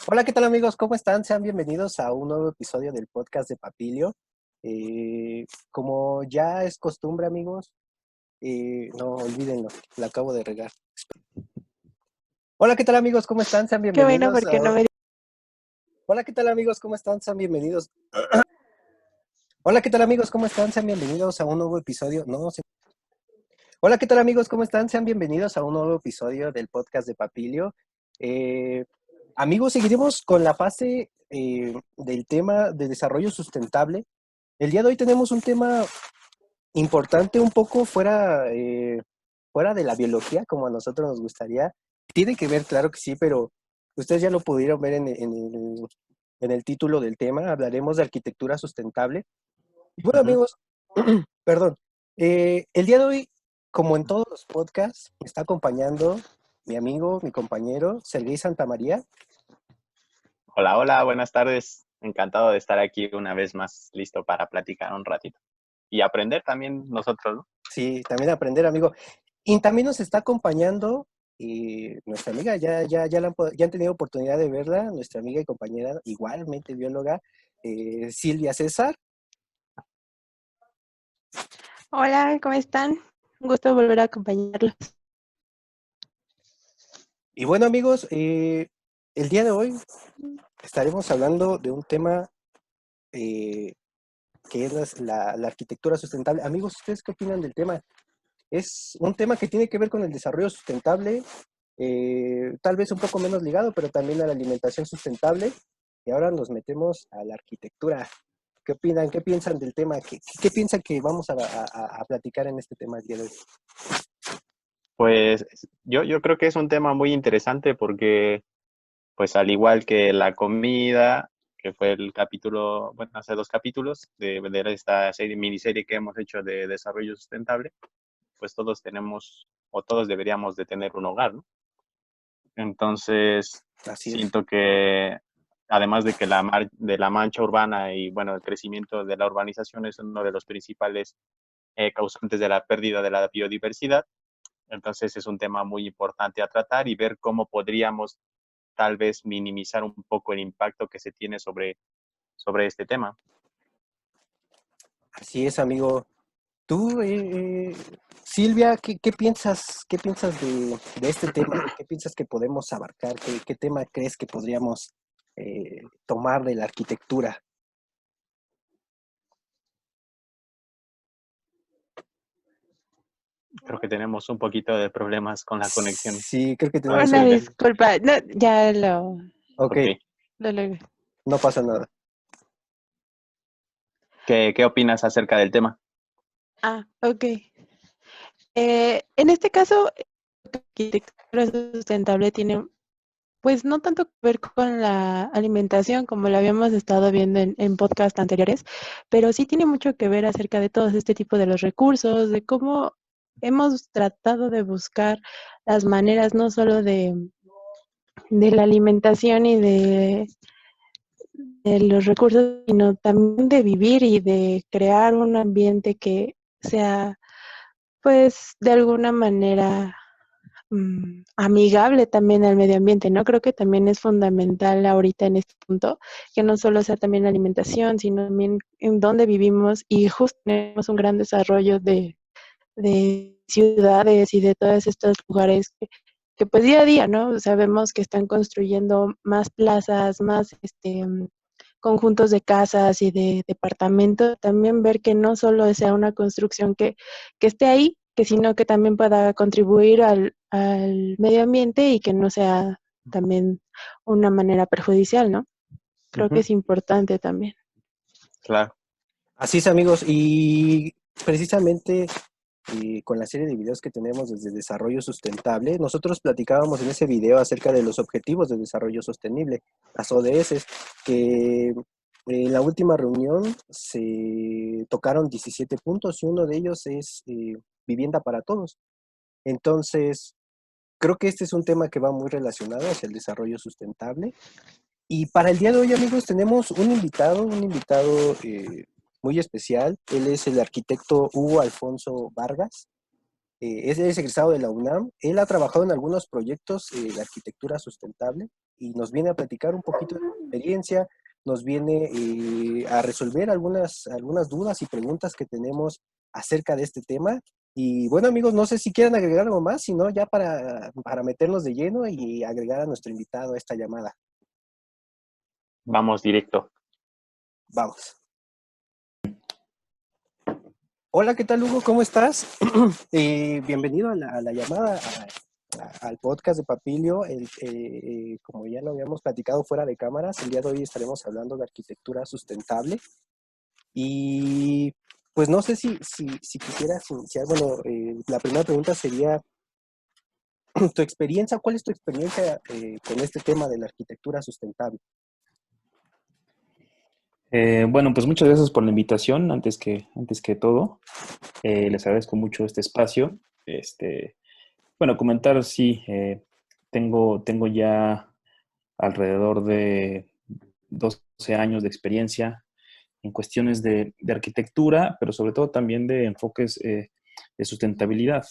Hola, ¿qué tal amigos? ¿Cómo están? Sean bienvenidos a un nuevo episodio del podcast de Papilio. Como ya es costumbre, amigos, no olvídenlo, la acabo de regar. Hola, ¿qué tal amigos? ¿Cómo están? Sean Qué bueno, bienvenidos porque no a... me... Hola, ¿qué tal amigos? ¿Cómo están? Sean bienvenidos. Hola, ¿qué tal amigos? ¿Cómo están? Sean bienvenidos a un nuevo episodio. No, Hola, ¿qué tal amigos? ¿Cómo están? Sean bienvenidos a un nuevo episodio del podcast de Papilio. Eh, Amigos, seguiremos con la fase del tema de desarrollo sustentable. El día de hoy tenemos un tema importante, un poco fuera de la biología, como a nosotros nos gustaría. Tiene que ver, claro que sí, pero ustedes ya lo pudieron ver en el título del tema. Hablaremos de arquitectura sustentable. Y bueno, Ujú. amigos, perdón. El día de hoy, como en todos los podcasts, me está acompañando mi amigo, mi compañero, Sergei Santamaría. Hola, hola, buenas tardes. Encantado de estar aquí una vez más, listo para platicar un ratito. Y aprender también nosotros, ¿no? Sí, también aprender, amigo. Y también nos está acompañando nuestra amiga, ya han tenido oportunidad de verla, nuestra amiga y compañera, igualmente bióloga, Silvia César. Hola, ¿cómo están? Un gusto volver a acompañarlos. Y bueno, amigos, el día de hoy estaremos hablando de un tema eh, que es la arquitectura sustentable. Amigos, ¿ustedes qué opinan del tema? Es un tema que tiene que ver con el desarrollo sustentable, tal vez un poco menos ligado, pero también a la alimentación sustentable. Y ahora nos metemos a la arquitectura. ¿Qué opinan? ¿Qué piensan del tema? ¿Qué piensan que vamos a platicar en este tema el día de hoy? Pues yo creo que es un tema muy interesante porque, pues al igual que la comida, que fue el capítulo, bueno, hace 2 capítulos de esta miniserie que hemos hecho de desarrollo sustentable, pues todos tenemos o todos deberíamos de tener un hogar, ¿no? Entonces, Así es. siento que además de que de la mancha urbana y bueno, el crecimiento de la urbanización es uno de los principales causantes de la pérdida de la biodiversidad, entonces es un tema muy importante a tratar y ver cómo podríamos tal vez minimizar un poco el impacto que se tiene sobre este tema. Así es, amigo. Tú, Silvia, qué piensas de este tema? ¿Qué piensas que podemos abarcar? ¿Qué tema crees que podríamos tomar de la arquitectura? Creo que tenemos un poquito de problemas con la conexión Sí, creo que con tenemos Una un... Silvia. disculpa, no, ya lo, Ok, Ok. lo logré. no pasa nada. ¿Qué opinas acerca del tema? Ok. En este caso, la arquitectura sustentable tiene, pues no tanto que ver con la alimentación como lo habíamos estado viendo en podcast anteriores, pero sí tiene mucho que ver acerca de todo este tipo de los recursos, de cómo hemos tratado de buscar las maneras no solo de la alimentación y de los recursos, sino también de vivir y de crear un ambiente que sea, pues, de alguna manera amigable también al medio ambiente, ¿no? Creo que también es fundamental ahorita en este punto que no solo sea también la alimentación, sino también en dónde vivimos y justo tenemos un gran desarrollo de ciudades y de todos estos lugares que pues día a día, ¿no? Sabemos que están construyendo más plazas, más conjuntos de casas y de departamentos, también ver que no solo sea una construcción que esté ahí, que sino que también pueda contribuir al medio ambiente y que no sea también una manera perjudicial, ¿no? Creo que Ujú. es importante también. Claro. Así es, amigos. Y precisamente con la serie de videos que tenemos desde Desarrollo Sustentable, nosotros platicábamos en ese video acerca de los Objetivos de Desarrollo Sostenible, las ODS, que en la última reunión se tocaron 17 puntos y uno de ellos es vivienda para todos. Entonces, creo que este es un tema que va muy relacionado hacia el desarrollo sustentable. Y para el día de hoy, amigos, tenemos un invitado muy especial. Él es el arquitecto Hugo Alfonso Vargas. es egresado de la UNAM. Él ha trabajado en algunos proyectos de arquitectura sustentable y nos viene a platicar un poquito de su experiencia, nos viene a resolver algunas dudas y preguntas que tenemos acerca de este tema. Y bueno, amigos, no sé si quieren agregar algo más, sino ya para meternos de lleno y agregar a nuestro invitado a esta llamada. Vamos directo. Vamos. Hola, ¿qué tal, Hugo? ¿Cómo estás? Bienvenido a la llamada, al podcast de Papilio. Como ya lo habíamos platicado fuera de cámaras, el día de hoy estaremos hablando de arquitectura sustentable. Y pues no sé si quisieras iniciar. Bueno, la primera pregunta sería tu experiencia. ¿Cuál es tu experiencia con este tema de la arquitectura sustentable? Bueno, pues muchas gracias por la invitación, antes que todo. Les agradezco mucho este espacio. Bueno, comentar, sí, tengo ya alrededor de 12 años de experiencia en cuestiones de arquitectura, pero sobre todo también de enfoques de sustentabilidad.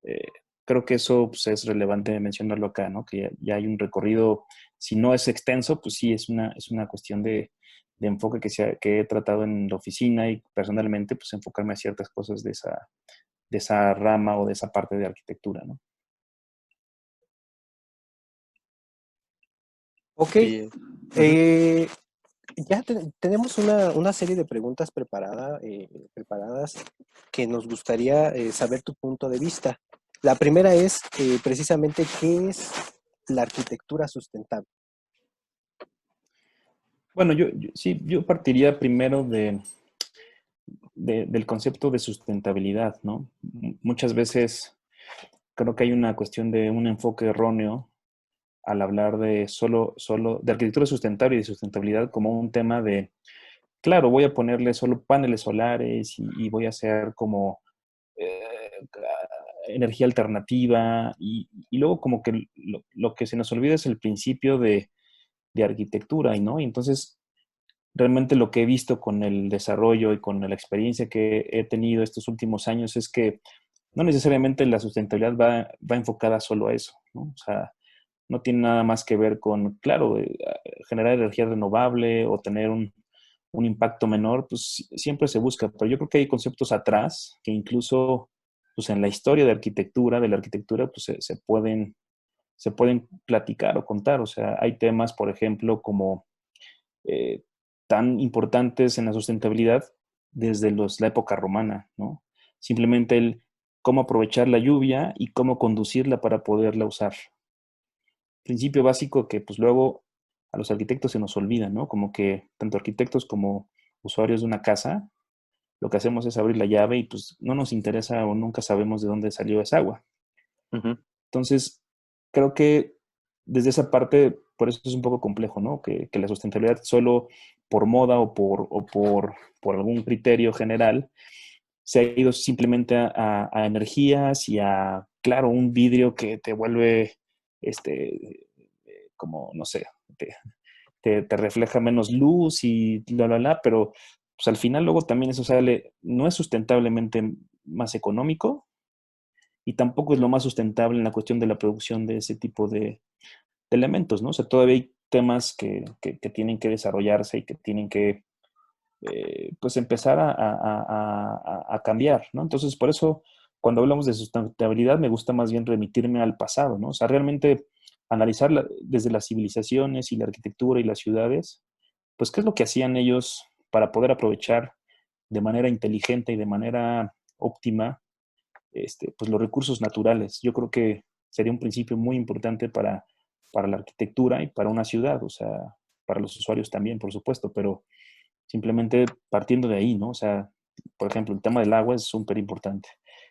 Eh, Creo que eso, pues, es relevante mencionarlo acá, ¿no? Que ya hay un recorrido, si no es extenso, pues sí, es una cuestión de enfoque que he tratado en la oficina y personalmente, pues enfocarme a ciertas cosas de esa rama o de esa parte de arquitectura, ¿no? Ok, Sí. ya tenemos una serie de preguntas preparadas que nos gustaría saber tu punto de vista. La primera es precisamente qué es la arquitectura sustentable. Bueno, sí, yo partiría primero del concepto de sustentabilidad, ¿no? Muchas veces creo que hay una cuestión de un enfoque erróneo al hablar de solo de arquitectura sustentable y de sustentabilidad como un tema de, claro, voy a ponerle solo paneles solares y voy a hacer como eh, energía alternativa y luego como que lo que se nos olvida es el principio de arquitectura, ¿no? Y entonces realmente lo que he visto con el desarrollo y con la experiencia que he tenido estos últimos años es que no necesariamente la sustentabilidad va enfocada solo a eso, ¿no? O sea, no tiene nada más que ver con, claro, generar energía renovable o tener un impacto menor, pues siempre se busca, pero yo creo que hay conceptos atrás que incluso pues en la historia de la arquitectura, pues se pueden platicar o contar. O sea, hay temas, por ejemplo, como eh, tan importantes en la sustentabilidad desde la época romana, ¿no? Simplemente el cómo aprovechar la lluvia y cómo conducirla para poderla usar. Principio básico que pues luego a los arquitectos se nos olvida, ¿no? Como que tanto arquitectos como usuarios de una casa, lo que hacemos es abrir la llave y pues no nos interesa o nunca sabemos de dónde salió esa agua. Ujú. Entonces, creo que desde esa parte, por eso es un poco complejo, ¿no? Que la sustentabilidad solo por moda o por algún criterio general se ha ido simplemente a energías y a, claro, un vidrio que te vuelve, como, no sé, te refleja menos luz y pero pues al final luego también eso sale, no es sustentablemente más económico y tampoco es lo más sustentable en la cuestión de la producción de ese tipo de elementos, ¿no? O sea, todavía hay temas que tienen que desarrollarse y que tienen que, pues, empezar a cambiar, ¿no? Entonces, por eso, cuando hablamos de sustentabilidad, me gusta más bien remitirme al pasado, ¿no? O sea, realmente analizar desde las civilizaciones y la arquitectura y las ciudades, pues, qué es lo que hacían ellos para poder aprovechar de manera inteligente y de manera óptima, pues los recursos naturales. Yo creo que sería un principio muy importante para la arquitectura y para una ciudad, o sea, para los usuarios también, por supuesto, pero simplemente partiendo de ahí, ¿no? O sea, por ejemplo, el tema del agua es súper importante.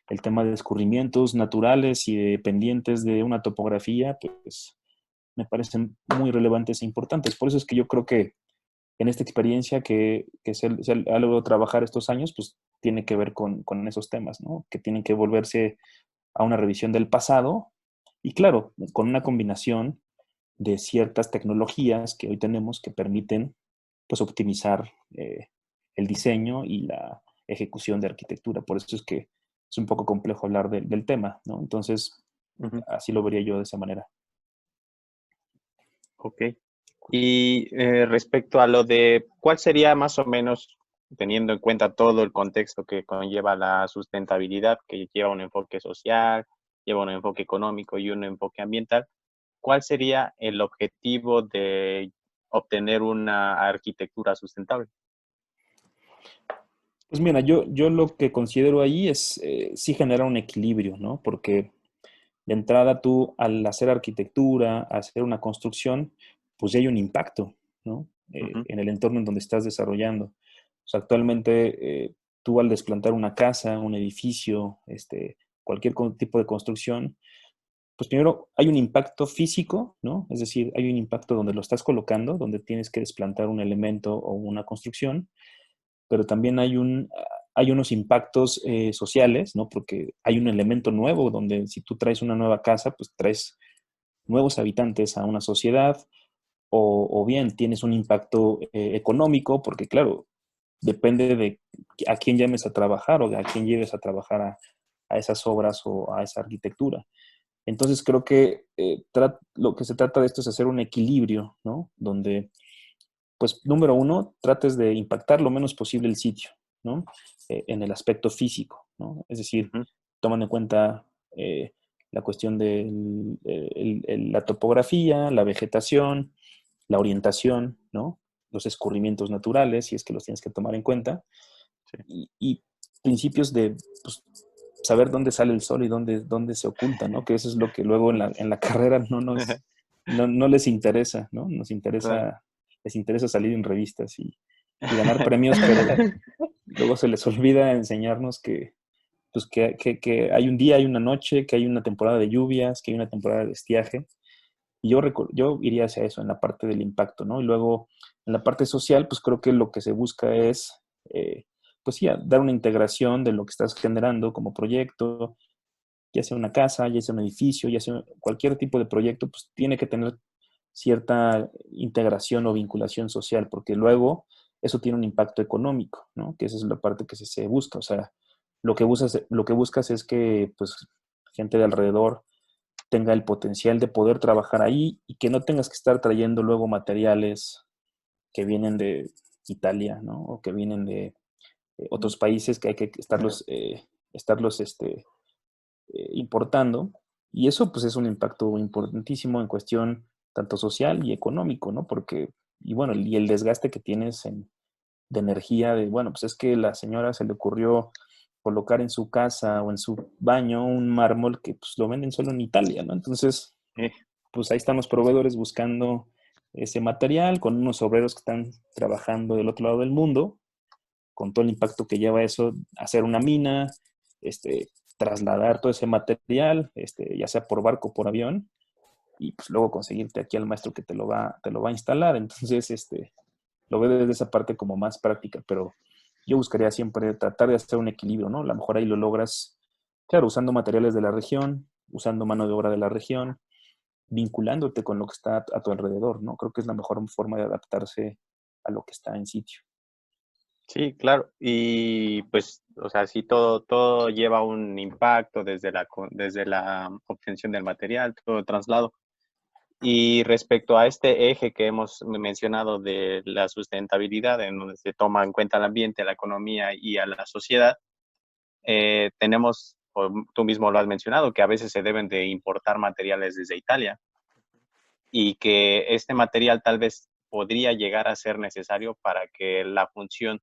El tema de escurrimientos naturales y de pendientes de una topografía, pues me parecen muy relevantes e importantes. Por eso es que yo creo que en esta experiencia que se ha logrado trabajar estos años, pues tiene que ver con esos temas, ¿no? Que tienen que volverse a una revisión del pasado y claro, con una combinación de ciertas tecnologías que hoy tenemos que permiten pues optimizar el diseño y la ejecución de arquitectura. Por eso es que es un poco complejo hablar del tema, ¿no? Entonces, así lo vería yo de esa manera. Ok. Y respecto a lo de cuál sería más o menos, teniendo en cuenta todo el contexto que conlleva la sustentabilidad, que lleva un enfoque social, lleva un enfoque económico y un enfoque ambiental, ¿cuál sería el objetivo de obtener una arquitectura sustentable? Pues mira, yo lo que considero ahí es sí generar un equilibrio, ¿no? Porque de entrada tú al hacer arquitectura, hacer una construcción, pues ya hay un impacto, ¿no? Ujú, En el entorno en donde estás desarrollando. O sea, actualmente tú al desplantar una casa, un edificio, cualquier tipo de construcción, pues primero hay un impacto físico, ¿no? Es decir, hay un impacto donde lo estás colocando, donde tienes que desplantar un elemento o una construcción, pero también hay unos impactos sociales, ¿no? Porque hay un elemento nuevo donde si tú traes una nueva casa, pues traes nuevos habitantes a una sociedad, o bien tienes un impacto económico, porque claro, depende de a quién llames a trabajar o a quién lleves a trabajar a esas obras o a esa arquitectura. Entonces creo que lo que se trata de esto es hacer un equilibrio, ¿no? Donde pues número uno, trates de impactar lo menos posible el sitio, ¿no? En el aspecto físico, ¿no? Es decir, ujú. tomando en cuenta la cuestión de la topografía, la vegetación, la orientación, ¿no? Los escurrimientos naturales, si es que los tienes que tomar en cuenta, Sí, y principios de pues, saber dónde sale el sol y dónde se oculta, ¿no? Que eso es lo que luego en la carrera no les interesa, ¿no? claro. Les interesa salir en revistas y ganar premios, pero luego se les olvida enseñarnos pues que hay un día, hay una noche, que hay una temporada de lluvias, que hay una temporada de estiaje. Y yo iría hacia eso, en la parte del impacto, ¿no? Y luego, en la parte social, pues creo que lo que se busca es, pues sí, dar una integración de lo que estás generando como proyecto, ya sea una casa, ya sea un edificio, ya sea cualquier tipo de proyecto, pues tiene que tener cierta integración o vinculación social, porque luego eso tiene un impacto económico, ¿no? Que esa es la parte que se busca. O sea, lo que buscas es que, pues, gente de alrededor tenga el potencial de poder trabajar ahí y que no tengas que estar trayendo luego materiales que vienen de Italia, ¿no? O que vienen de otros países que hay que estarlos importando. Y eso pues es un impacto importantísimo en cuestión tanto social y económico, ¿no? Porque, y bueno, y el desgaste que tienes de energía, de, bueno, pues es que la señora se le ocurrió colocar en su casa o en su baño un mármol que pues lo venden solo en Italia, ¿no? Entonces, Sí, pues ahí están los proveedores buscando ese material con unos obreros que están trabajando del otro lado del mundo, con todo el impacto que lleva eso, hacer una mina, trasladar todo ese material, ya sea por barco o por avión, y pues luego conseguirte aquí al maestro que te lo va a instalar. Entonces, lo veo desde esa parte como más práctica, pero yo buscaría siempre tratar de hacer un equilibrio, ¿no? A lo mejor ahí lo logras, claro, usando materiales de la región, usando mano de obra de la región, vinculándote con lo que está a tu alrededor, ¿no? Creo que es la mejor forma de adaptarse a lo que está en sitio. sí, claro. Y pues, o sea, sí, todo lleva un impacto desde la obtención del material, todo el traslado. Y respecto a este eje que hemos mencionado de la sustentabilidad, en donde se toma en cuenta el ambiente, la economía y a la sociedad, tenemos, o tú mismo lo has mencionado, que a veces se deben de importar materiales desde Italia y que este material tal vez podría llegar a ser necesario para que la función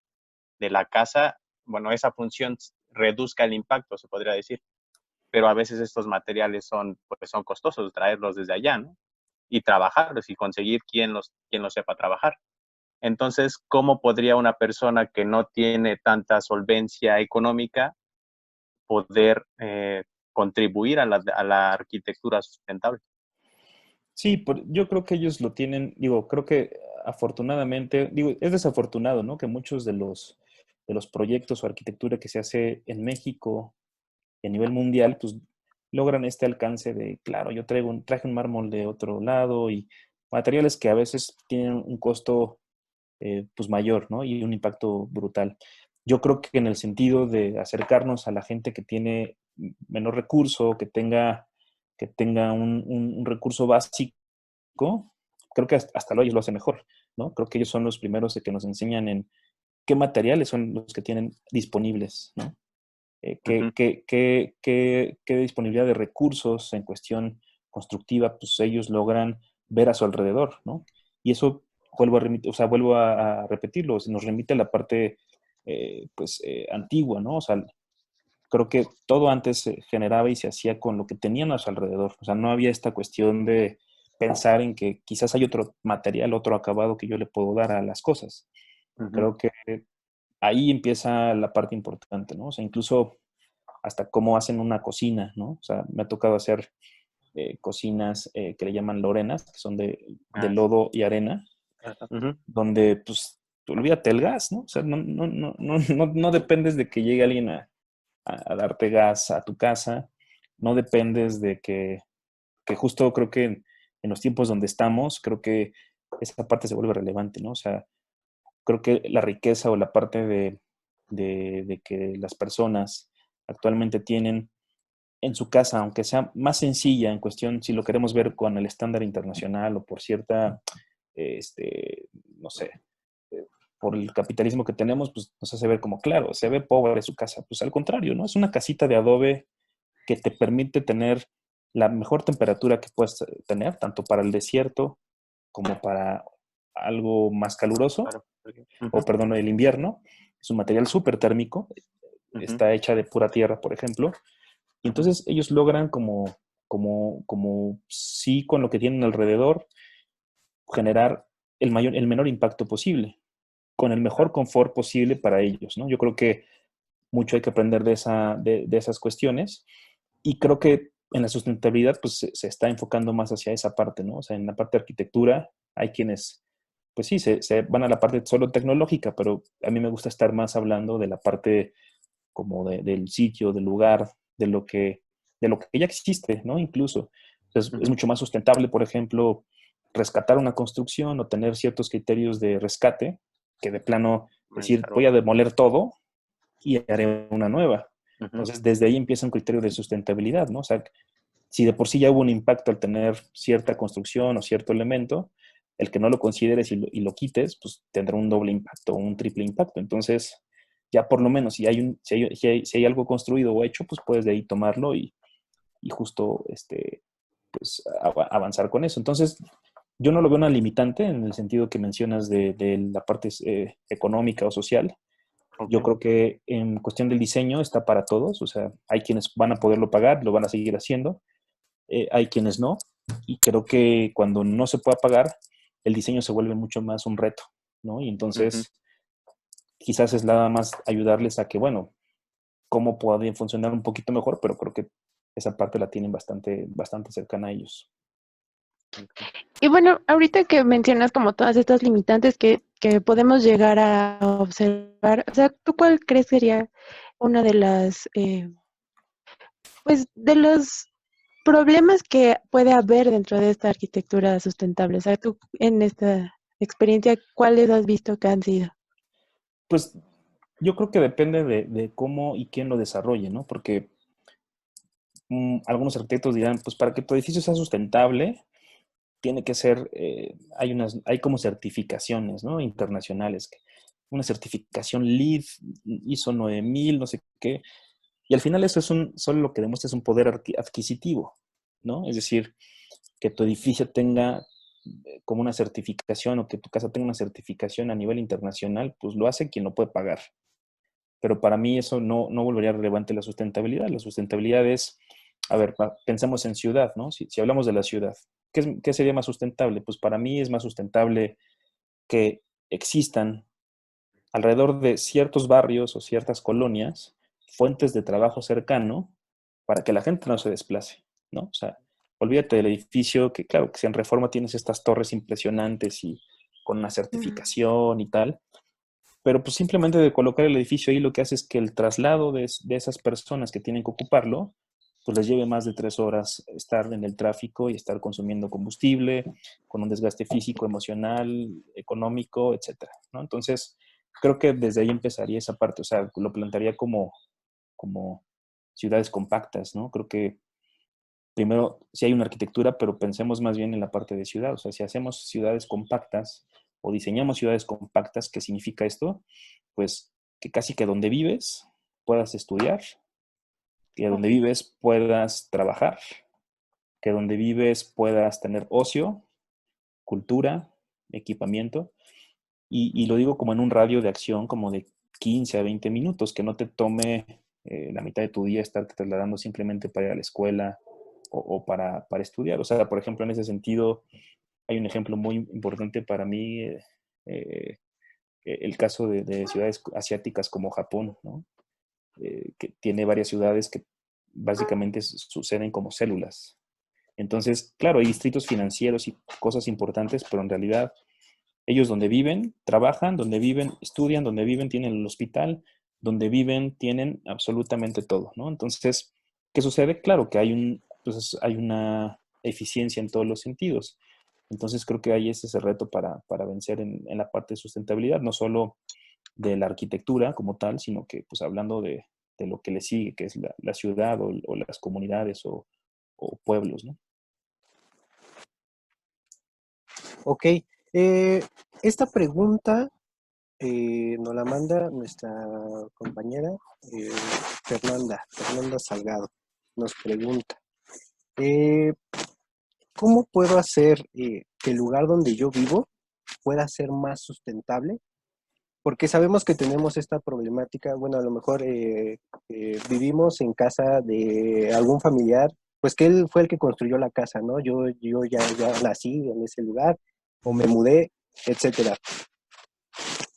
de la casa, bueno, esa función reduzca el impacto, se podría decir, pero a veces estos materiales son costosos traerlos desde allá, ¿no? Y trabajarlos y conseguir quien los sepa trabajar. Entonces, ¿cómo podría una persona que no tiene tanta solvencia económica poder contribuir a la arquitectura sustentable? Sí, yo creo que ellos lo tienen, digo, creo que afortunadamente, digo, es desafortunado, ¿no? Que muchos de los proyectos o arquitectura que se hace en México y a nivel mundial, pues logran este alcance de, claro, yo traje un mármol de otro lado y materiales que a veces tienen un costo pues mayor, ¿no? Y un impacto brutal. Yo creo que en el sentido de acercarnos a la gente que tiene menos recurso, que tenga un recurso básico, creo que hasta ellos lo hacen mejor, ¿no? Creo que ellos son los primeros que nos enseñan en qué materiales son los que tienen disponibles, ¿no? Ujú. Qué disponibilidad de recursos en cuestión constructiva, pues ellos logran ver a su alrededor, ¿no? Y eso vuelvo a repetirlo, nos remite a la parte, antigua, ¿no? O sea, creo que todo antes se generaba y se hacía con lo que tenían a su alrededor. O sea, no había esta cuestión de pensar en que quizás hay otro material, otro acabado que yo le puedo dar a las cosas. Ujú. Creo que ahí empieza la parte importante, ¿no? O sea, incluso hasta cómo hacen una cocina, ¿no? O sea, me ha tocado hacer cocinas que le llaman lorenas, que son de Ah, sí. lodo y arena, Ajá. Ujú. donde, pues, olvídate el gas, ¿no? O sea, no dependes de que llegue alguien a darte gas a tu casa, no dependes de que justo creo que en los tiempos donde estamos, creo que esa parte se vuelve relevante, ¿no? O sea, creo que la riqueza o la parte de que las personas actualmente tienen en su casa, aunque sea más sencilla en cuestión, si lo queremos ver con el estándar internacional o por cierta, no sé, eh, por el capitalismo que tenemos, pues nos hace ver como, claro, se ve pobre su casa. Pues al contrario, ¿no? Es una casita de adobe que te permite tener la mejor temperatura que puedes tener, tanto para el desierto como para algo más caluroso, Claro. o Ujú. perdón, el invierno. Es un material súper térmico, Ujú. está hecha de pura tierra, por ejemplo, y entonces ellos logran como sí con lo que tienen alrededor, generar el menor impacto posible, con el mejor Claro. confort posible para ellos, ¿no? Yo creo que mucho hay que aprender de esas cuestiones y creo que en la sustentabilidad pues se está enfocando más hacia esa parte, ¿no? O sea, en la parte de arquitectura hay quienes, pues sí, se van a la parte solo tecnológica, pero a mí me gusta estar más hablando de la parte como del sitio, del lugar, de lo que ya existe, ¿no? Incluso. Entonces, es Ujú. mucho más sustentable, por ejemplo, rescatar una construcción o tener ciertos criterios de rescate, que de plano decir, Claro. voy a demoler todo y haré una nueva. Ujú. Entonces, desde ahí empieza un criterio de sustentabilidad, ¿no? O sea, si de por sí ya hubo un impacto al tener cierta construcción o cierto elemento, el que no lo consideres y lo quites, pues tendrá un doble impacto o un triple impacto. Entonces, ya por lo menos si hay algo construido o hecho, pues puedes de ahí tomarlo y justo pues, avanzar con eso. Entonces, yo no lo veo una limitante en el sentido que mencionas de la parte económica o social. Yo Ok. creo que en cuestión del diseño está para todos, o sea, hay quienes van a poderlo pagar, lo van a seguir haciendo, hay quienes no, y creo que cuando no se pueda pagar, el diseño se vuelve mucho más un reto, ¿no? Y Ujú. entonces quizás es nada más ayudarles a que, bueno, cómo pueden funcionar un poquito mejor, pero creo que esa parte la tienen bastante, bastante cercana a ellos. Ok. Y bueno, ahorita que mencionas como todas estas limitantes que podemos llegar a observar, o sea, ¿tú cuál crees sería una de las, pues, de los problemas que puede haber dentro de esta arquitectura sustentable? O sea, tú en esta experiencia, ¿cuáles has visto que han sido? Pues yo creo que depende de cómo y quién lo desarrolle, ¿no? Porque algunos arquitectos dirán, pues para que tu edificio sea sustentable, tiene que ser, hay como certificaciones, ¿no? Internacionales, una certificación LEED, ISO 9000, no sé qué, y al final eso solo lo que demuestra es un poder adquisitivo, ¿no? Es decir, que tu edificio tenga como una certificación o que tu casa tenga una certificación a nivel internacional, pues lo hace quien lo puede pagar. Pero para mí eso no volvería relevante la sustentabilidad. La sustentabilidad es, a ver, pensemos en ciudad, ¿no? Si hablamos de la ciudad, ¿qué sería más sustentable? Pues para mí es más sustentable que existan alrededor de ciertos barrios o ciertas colonias fuentes de trabajo cercano para que la gente no se desplace, ¿no? O sea, olvídate del edificio que, claro, que si en Reforma tienes estas torres impresionantes y con una Ujú. certificación y tal, pero pues simplemente de colocar el edificio ahí lo que hace es que el traslado de esas personas que tienen que ocuparlo, pues les lleve más de 3 horas estar en el tráfico y estar consumiendo combustible, con un desgaste físico, emocional, económico, etcétera, ¿no? Entonces, creo que desde ahí empezaría esa parte, o sea, lo plantearía como ciudades compactas, ¿no? Creo que primero sí hay una arquitectura, pero pensemos más bien en la parte de ciudad. O sea, si hacemos ciudades compactas o diseñamos ciudades compactas, ¿qué significa esto? Pues que casi que donde vives puedas estudiar, que donde vives puedas trabajar, que donde vives puedas tener ocio, cultura, equipamiento. Y lo digo como en un radio de acción como de 15 a 20 minutos, que no te tome la mitad de tu día estarte trasladando simplemente para ir a la escuela o para estudiar. O sea, por ejemplo, en ese sentido, hay un ejemplo muy importante para mí, el caso de ciudades asiáticas como Japón, ¿no? Que tiene varias ciudades que básicamente suceden como células. Entonces, claro, hay distritos financieros y cosas importantes, pero en realidad ellos donde viven, trabajan, donde viven, estudian, donde viven, tienen el hospital, donde viven, tienen absolutamente todo, ¿no? Entonces, ¿qué sucede? Claro que pues hay una eficiencia en todos los sentidos. Entonces, creo que ahí es ese reto para vencer en la parte de sustentabilidad, no solo de la arquitectura como tal, sino que, pues, hablando de lo que le sigue, que es la ciudad o las comunidades o pueblos, ¿no? Ok, esta pregunta nos la manda nuestra compañera eh, Fernanda Salgado. Nos pregunta, eh, ¿cómo puedo hacer que el lugar donde yo vivo pueda ser más sustentable? Porque sabemos que tenemos esta problemática, bueno, a lo mejor vivimos en casa de algún familiar, pues que él fue el que construyó la casa, ¿no? Yo ya nací en ese lugar o me mudé, etcétera.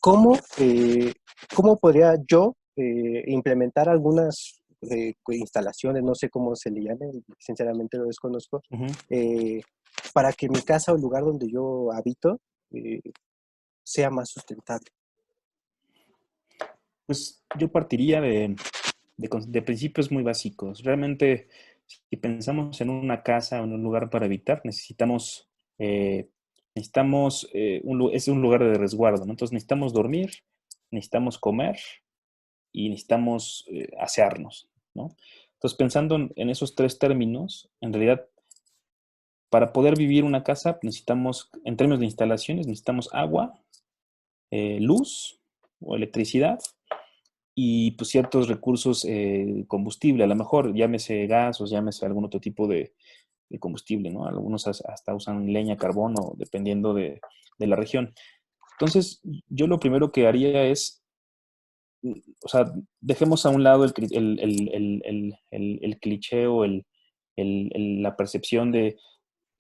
¿Cómo, cómo podría yo implementar algunas instalaciones, no sé cómo se le llame, sinceramente lo desconozco, Ujú. eh, para que mi casa o el lugar donde yo habito eh, sea más sustentable? Pues yo partiría de principios muy básicos. Realmente, si pensamos en una casa o en un lugar para habitar, eh, es un lugar de resguardo, ¿no? Entonces necesitamos dormir, necesitamos comer y necesitamos asearnos, ¿no? Entonces, pensando en esos tres términos, en realidad, para poder vivir una casa, necesitamos, en términos de instalaciones, necesitamos agua, luz o electricidad y pues ciertos recursos, combustible, a lo mejor llámese gas o llámese algún otro tipo de combustible, ¿no? Algunos hasta usan leña, carbón o dependiendo de la región. Entonces, yo lo primero que haría es, o sea, dejemos a un lado el cliché o la percepción de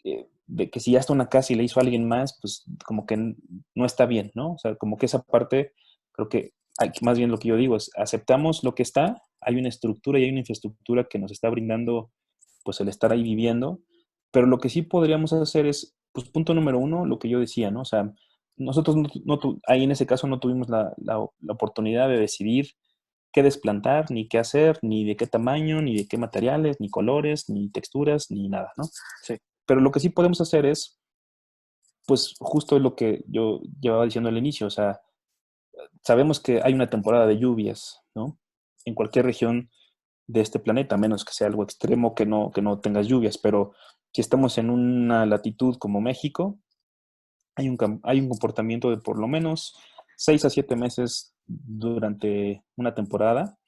que si ya está una casa y le hizo a alguien más, pues como que no está bien, ¿no? O sea, como que esa parte, creo que más bien lo que yo digo es, aceptamos lo que está, hay una estructura y hay una infraestructura que nos está brindando, pues el estar ahí viviendo, pero lo que sí podríamos hacer es, pues punto número uno, lo que yo decía, ¿no? O sea, nosotros ahí en ese caso no tuvimos la oportunidad de decidir qué desplantar, ni qué hacer, ni de qué tamaño, ni de qué materiales, ni colores, ni texturas, ni nada, ¿no? Sí. Pero lo que sí podemos hacer es, pues justo lo que yo llevaba diciendo al inicio, o sea, sabemos que hay una temporada de lluvias, ¿no? En cualquier región de este planeta, a menos que sea algo extremo que no tengas lluvias, pero si estamos en una latitud como México, hay un comportamiento de por lo menos 6 a 7 meses durante una temporada,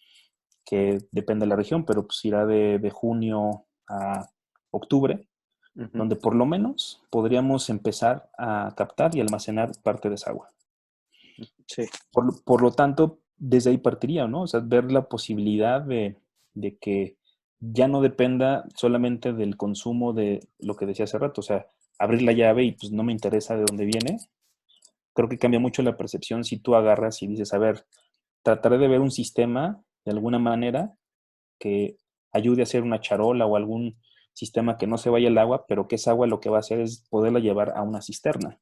que depende de la región, pero pues irá de junio a octubre, Ujú. donde por lo menos podríamos empezar a captar y almacenar parte de esa agua. Sí. Por lo tanto, desde ahí partiría, ¿no? O sea, ver la posibilidad de que ya no dependa solamente del consumo de lo que decía hace rato, o sea, abrir la llave y pues no me interesa de dónde viene. Creo que cambia mucho la percepción si tú agarras y dices, a ver, trataré de ver un sistema de alguna manera que ayude a hacer una charola o algún sistema que no se vaya el agua, pero que esa agua lo que va a hacer es poderla llevar a una cisterna.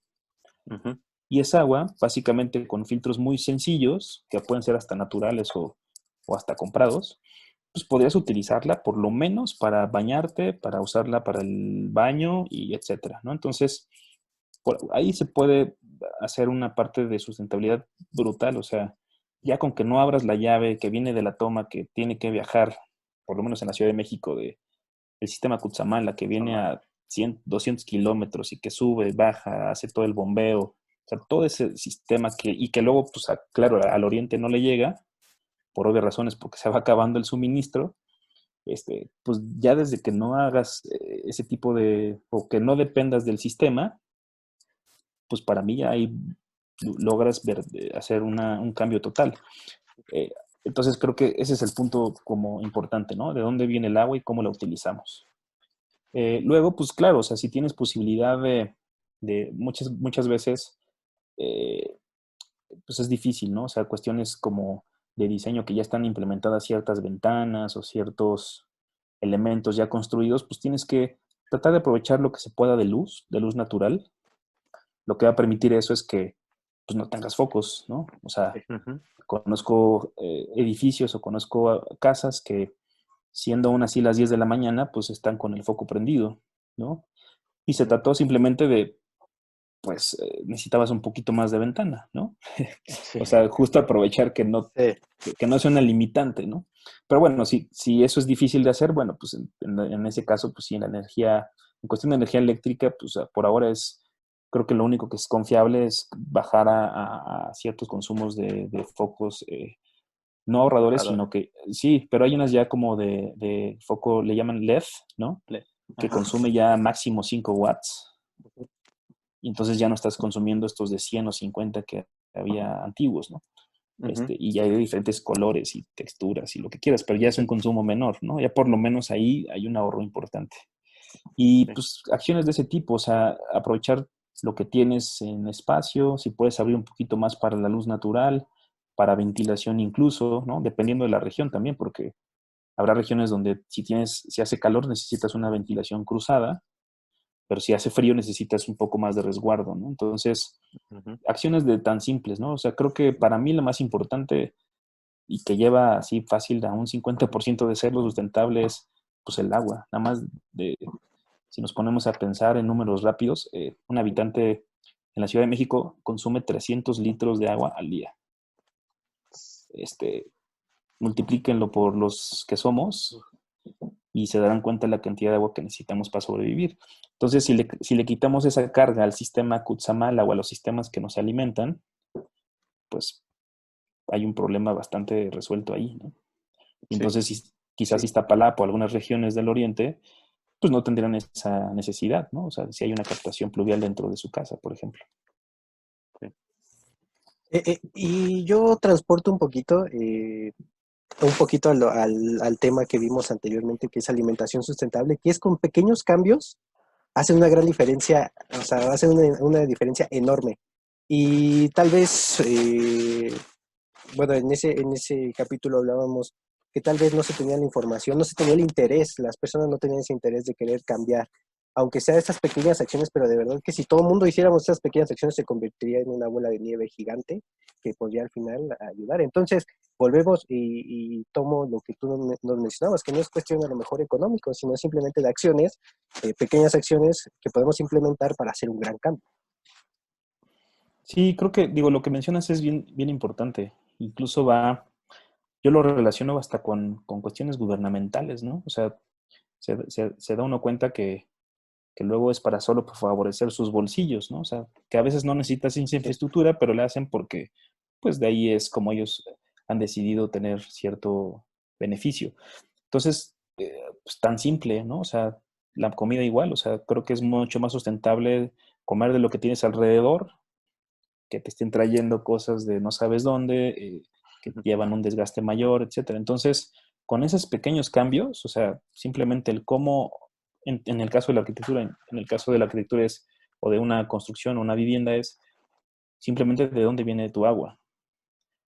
Ujú. Y esa agua, básicamente con filtros muy sencillos, que pueden ser hasta naturales o hasta comprados, pues podrías utilizarla por lo menos para bañarte, para usarla para el baño y etcétera, ¿no? Entonces, por ahí se puede hacer una parte de sustentabilidad brutal. O sea, ya con que no abras la llave que viene de la toma, que tiene que viajar, por lo menos en la Ciudad de México, el sistema Cutzamala, que viene a 100, 200 kilómetros y que sube, baja, hace todo el bombeo. O sea, todo ese sistema y que luego, pues, claro, al oriente no le llega, por obvias razones, porque se va acabando el suministro. Pues ya desde que no hagas ese tipo o que no dependas del sistema, pues para mí ya ahí logras hacer un cambio total. Entonces creo que ese es el punto como importante, ¿no? De dónde viene el agua y cómo la utilizamos. Luego, pues claro, o sea, si tienes posibilidad de muchas veces, eh, pues es difícil, ¿no? O sea, cuestiones como de diseño que ya están implementadas ciertas ventanas o ciertos elementos ya construidos, pues tienes que tratar de aprovechar lo que se pueda de luz natural. Lo que va a permitir eso es que pues no tengas focos, ¿no? O sea, Ujú. conozco edificios o conozco casas que siendo aún así las 10 de la mañana, pues están con el foco prendido, ¿no? Y se trató simplemente de, pues, necesitabas un poquito más de ventana, ¿no? Sí. O sea, justo aprovechar Sí. que no sea una limitante, ¿no? Pero bueno, si eso es difícil de hacer, bueno, pues en ese caso, pues sí, en cuestión de energía eléctrica, pues por ahora creo que lo único que es confiable es bajar a ciertos consumos de focos, no ahorradores, sino que, sí, pero hay unas ya como de foco, le llaman LED, ¿no? Que Ajá. consume ya máximo 5 watts. Y entonces ya no estás consumiendo estos de 100 o 50 que había antiguos, ¿no? Ujú. Y ya hay de diferentes colores y texturas y lo que quieras, pero ya es un consumo menor, ¿no? Ya por lo menos ahí hay un ahorro importante. Y Sí. pues acciones de ese tipo, o sea, aprovechar lo que tienes en espacio, si puedes abrir un poquito más para la luz natural, para ventilación incluso, ¿no? Dependiendo de la región también, porque habrá regiones donde si hace calor necesitas una ventilación cruzada, pero si hace frío necesitas un poco más de resguardo, ¿no? Entonces, Ujú. acciones de tan simples, ¿no? O sea, creo que para mí lo más importante y que lleva así fácil a un 50% de serlo sustentable es pues el agua. Nada más si nos ponemos a pensar en números rápidos, un habitante en la Ciudad de México consume 300 litros de agua al día. Este, multiplíquenlo por los que somos y se darán cuenta de la cantidad de agua que necesitamos para sobrevivir. Entonces, si le quitamos esa carga al sistema Kutsamala o a los sistemas que nos alimentan, pues hay un problema bastante resuelto ahí, ¿no? Y Sí. entonces, quizás Iztapalapa o algunas regiones del oriente, pues no tendrían esa necesidad, ¿no? O sea, si hay una captación pluvial dentro de su casa, por ejemplo. Y yo transporto un poquito al tema que vimos anteriormente, que es alimentación sustentable, que es con pequeños cambios, hace una gran diferencia, o sea, hace una diferencia enorme. Y tal vez, bueno, en ese capítulo hablábamos que tal vez no se tenía la información, no se tenía el interés, las personas no tenían ese interés de querer cambiar, aunque sea estas pequeñas acciones, pero de verdad que si todo el mundo hiciéramos estas pequeñas acciones se convertiría en una bola de nieve gigante que podría al final ayudar. Entonces, volvemos y tomo lo que tú nos mencionabas, que no es cuestión a lo mejor económico, sino simplemente de acciones, pequeñas acciones que podemos implementar para hacer un gran cambio. Sí, creo que, digo, lo que mencionas es bien, bien importante. Incluso yo lo relaciono hasta con cuestiones gubernamentales, ¿no? O sea, se da uno cuenta que luego es para solo favorecer sus bolsillos, ¿no? O sea, que a veces no necesitas esa infraestructura, pero la hacen porque, pues de ahí es como ellos han decidido tener cierto beneficio. Entonces, pues tan simple, ¿no? O sea, la comida igual, o sea, creo que es mucho más sustentable comer de lo que tienes alrededor, que te estén trayendo cosas de no sabes dónde, que llevan un desgaste mayor, etcétera. Entonces, con esos pequeños cambios, o sea, simplemente el cómo, en el caso de la arquitectura, en el caso de la arquitectura es, o de una construcción o una vivienda es simplemente de dónde viene tu agua.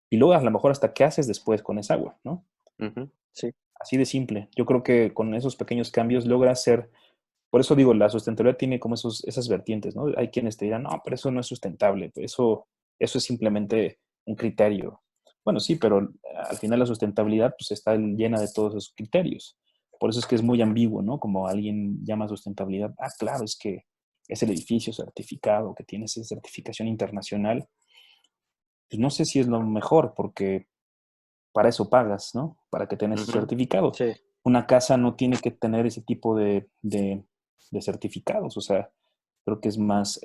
Y luego a lo mejor hasta qué haces después con esa agua, ¿no? Ujú. Sí. Así de simple. Yo creo que con esos pequeños cambios logras ser, por eso digo, la sustentabilidad tiene como esas vertientes, ¿no? Hay quienes te dirán, no, pero eso no es sustentable, eso es simplemente un criterio. Bueno, sí, pero al final la sustentabilidad pues está llena de todos esos criterios. Por eso es que es muy ambiguo, ¿no? Como alguien llama sustentabilidad, claro, es que es el edificio certificado, que tiene esa certificación internacional, pues no sé si es lo mejor, porque para eso pagas, ¿no? Para que tengas ese Ujú. certificado. Sí. Una casa no tiene que tener ese tipo de certificados, o sea, creo que es más,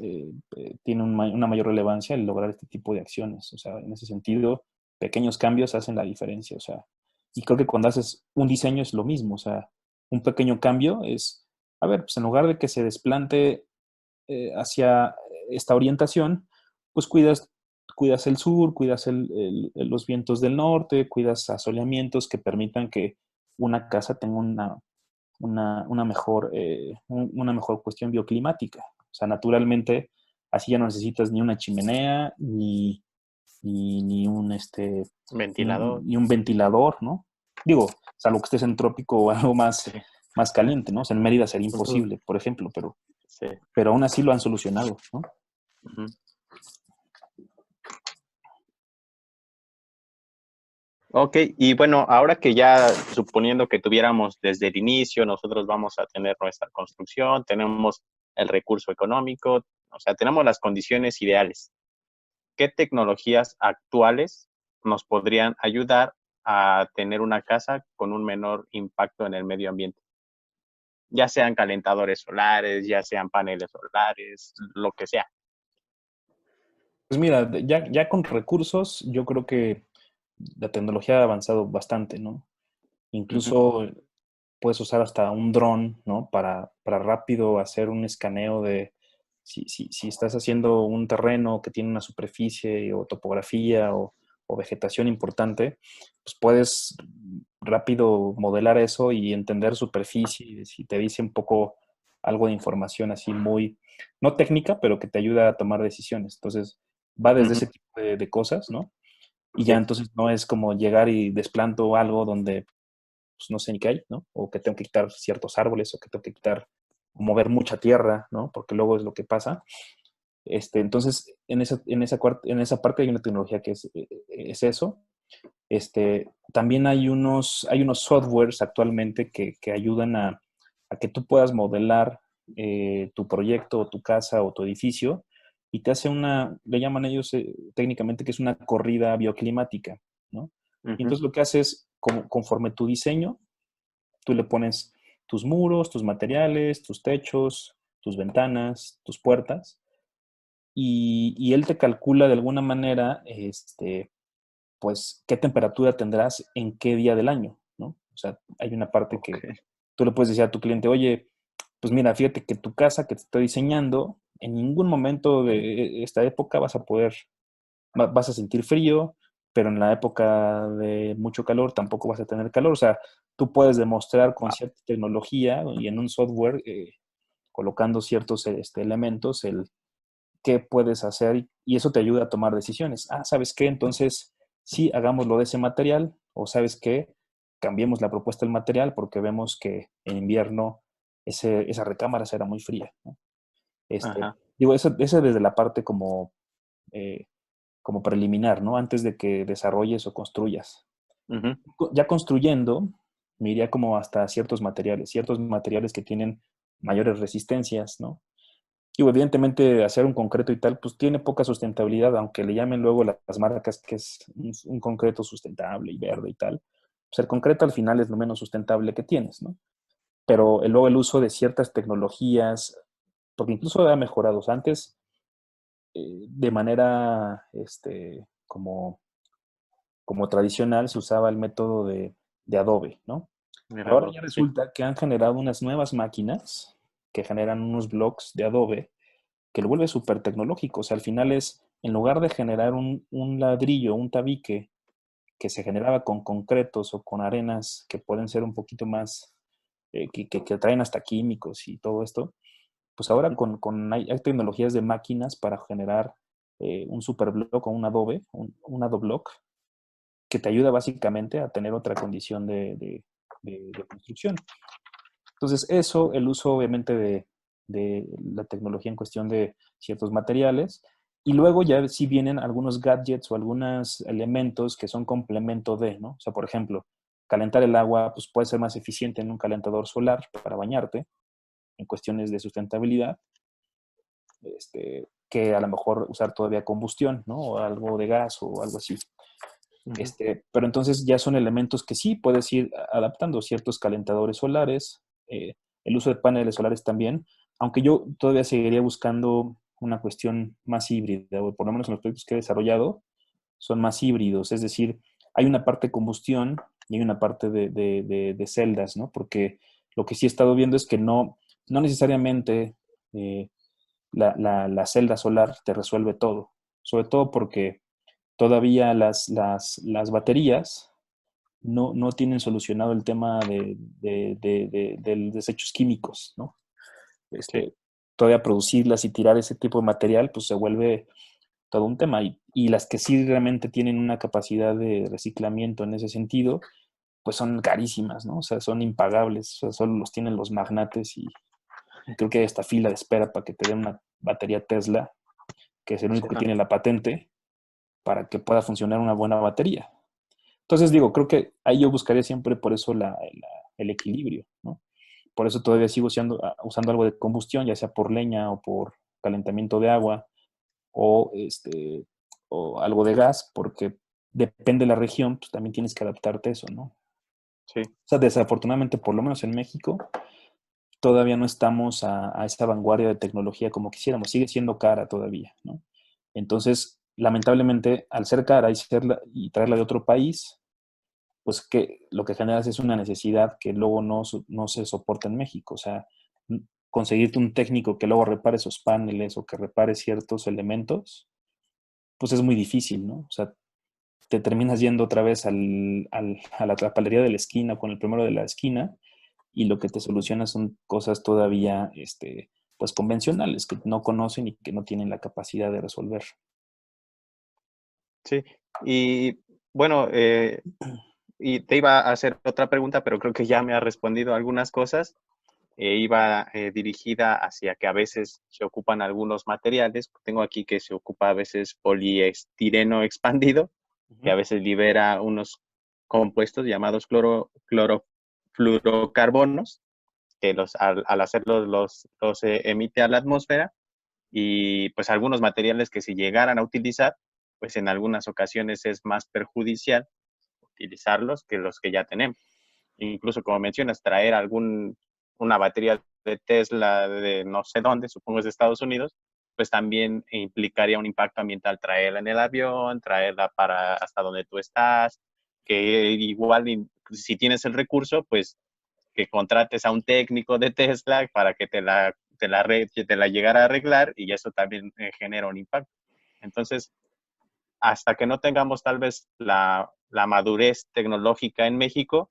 tiene una mayor relevancia el lograr este tipo de acciones. O sea, en ese sentido, pequeños cambios hacen la diferencia, o sea, y creo que cuando haces un diseño es lo mismo, o sea, un pequeño cambio es, a ver, pues en lugar de que se desplante hacia esta orientación, pues cuidas el sur, cuidas los vientos del norte, cuidas asoleamientos que permitan que una casa tenga una mejor cuestión bioclimática. O sea, naturalmente, así ya no necesitas ni una chimenea, ni un, Ventilador. ni un ventilador, ¿no? Digo, salvo que estés en trópico o algo Sí. más caliente, ¿no? O sea, en Mérida sería Ujú. imposible, por ejemplo, Sí. pero aún así lo han solucionado, ¿no? Ujú. Ok, y bueno, ahora que ya suponiendo que tuviéramos desde el inicio, nosotros vamos a tener nuestra construcción, tenemos el recurso económico, o sea, tenemos las condiciones ideales. ¿Qué tecnologías actuales nos podrían ayudar a tener una casa con un menor impacto en el medio ambiente? Ya sean calentadores solares, ya sean paneles solares, lo que sea. Pues mira, ya con recursos, yo creo que la tecnología ha avanzado bastante, ¿no? Ujú. Incluso puedes usar hasta un dron, ¿no? Para rápido hacer un escaneo de si estás haciendo un terreno que tiene una superficie o topografía o vegetación importante, pues puedes rápido modelar eso y entender superficie y si te dice un poco algo de información así muy, no técnica, pero que te ayuda a tomar decisiones. Entonces, va desde Ujú. ese tipo de cosas, ¿no? Y ya Sí. entonces no es como llegar y desplanto algo donde pues, no sé ni qué hay, ¿no? O que tengo que quitar ciertos árboles o que tengo que quitar, mover mucha tierra, ¿no? Porque luego es lo que pasa. Entonces, en esa parte hay una tecnología que es eso. También hay unos softwares actualmente que ayudan a que tú puedas modelar tu proyecto o tu casa o tu edificio y te hace le llaman ellos técnicamente que es una corrida bioclimática, ¿no? Y Ujú. entonces lo que haces, conforme tu diseño, tú le pones tus muros, tus materiales, tus techos, tus ventanas, tus puertas, y él te calcula de alguna manera, pues, qué temperatura tendrás en qué día del año, ¿no? O sea, hay una parte Ok. que tú le puedes decir a tu cliente, oye, pues mira, fíjate que tu casa que te estoy diseñando, en ningún momento de esta época vas a sentir frío, pero en la época de mucho calor tampoco vas a tener calor. O sea, tú puedes demostrar con Wow. cierta tecnología y en un software, colocando ciertos elementos, el qué puedes hacer y eso te ayuda a tomar decisiones. Ah, ¿sabes qué? Entonces, sí, hagámoslo de ese material o ¿sabes qué? Cambiemos la propuesta del material porque vemos que en invierno esa recámara será muy fría, ¿no? Ajá. Digo, eso desde la parte eh, como preliminar, ¿no? Antes de que desarrolles o construyas. Ujú. Ya construyendo, me iría como hasta ciertos materiales que tienen mayores resistencias, ¿no? Y evidentemente hacer un concreto y tal, pues tiene poca sustentabilidad, aunque le llamen luego las marcas que es un concreto sustentable y verde y tal. Pues el concreto al final es lo menos sustentable que tienes, ¿no? Pero luego el uso de ciertas tecnologías, porque incluso ha mejorado. O sea, antes, de manera como tradicional, se usaba el método de Adobe, ¿no? Mira, Ahora ya sí. resulta que han generado unas nuevas máquinas que generan unos blocks de Adobe que lo vuelve súper tecnológico. O sea, al final es, en lugar de generar un ladrillo, un tabique que se generaba con concretos o con arenas que pueden ser un poquito más, que traen hasta químicos y todo esto, pues ahora hay tecnologías de máquinas para generar un superblock o un Adobe, un Adoblock, que te ayuda básicamente a tener otra condición de construcción. Entonces, eso, el uso obviamente de la tecnología en cuestión de ciertos materiales, y luego ya sí vienen algunos gadgets o algunos elementos que son complemento de, ¿no? O sea, por ejemplo, calentar el agua pues puede ser más eficiente en un calentador solar para bañarte, en cuestiones de sustentabilidad, que a lo mejor usar todavía combustión, ¿no? O algo de gas o algo así. Pero entonces ya son elementos que sí puedes ir adaptando, ciertos calentadores solares, el uso de paneles solares también, aunque yo todavía seguiría buscando una cuestión más híbrida, o por lo menos en los proyectos que he desarrollado, son más híbridos, es decir, hay una parte de combustión y hay una parte de celdas, ¿no? Porque lo que sí he estado viendo es que no necesariamente la celda solar te resuelve todo, sobre todo porque todavía las baterías no tienen solucionado el tema de desechos químicos, ¿no? Sí, Todavía producirlas y tirar ese tipo de material, pues se vuelve todo un tema. Y las que sí realmente tienen una capacidad de reciclamiento en ese sentido, pues son carísimas, ¿no? O sea, son impagables, o sea, solo los tienen los magnates y creo que hay esta fila de espera para que te den una batería Tesla, que es el único sí. que tiene la patente, para que pueda funcionar una buena batería. Entonces digo, creo que ahí yo buscaría siempre por eso el equilibrio, ¿no? Por eso todavía sigo usando algo de combustión, ya sea por leña o por calentamiento de agua o, o algo de gas, porque depende de la región, pues también tienes que adaptarte a eso, ¿no? O Sí. sea, desafortunadamente, por lo menos en México, todavía no estamos a esa vanguardia de tecnología como quisiéramos. Sigue siendo cara todavía, ¿no? Entonces, lamentablemente, al ser cara y traerla de otro país, pues que lo que generas es una necesidad que luego no se soporta en México. O sea, conseguirte un técnico que luego repare esos paneles o que repare ciertos elementos, pues es muy difícil, ¿no? O sea, te terminas yendo otra vez a la palería de la esquina con el primero de la esquina y lo que te soluciona son cosas todavía, pues convencionales que no conocen y que no tienen la capacidad de resolver. Sí. Y bueno, y te iba a hacer otra pregunta, pero creo que ya me ha respondido algunas cosas. Iba dirigida hacia que a veces se ocupan algunos materiales. Tengo aquí que se ocupa a veces poliestireno expandido, que a veces libera unos compuestos llamados clorofluorocarbonos, que al hacerlos los emite a la atmósfera. Y pues algunos materiales que si llegaran a utilizar, pues en algunas ocasiones es más perjudicial utilizarlos que los que ya tenemos. Incluso como mencionas, traer una batería de Tesla de no sé dónde, supongo es de Estados Unidos, pues también implicaría un impacto ambiental traerla en el avión, traerla para hasta donde tú estás, que igual si tienes el recurso, pues que contrates a un técnico de Tesla para que te la llegara a arreglar y eso también genera un impacto. Entonces, hasta que no tengamos tal vez la madurez tecnológica en México,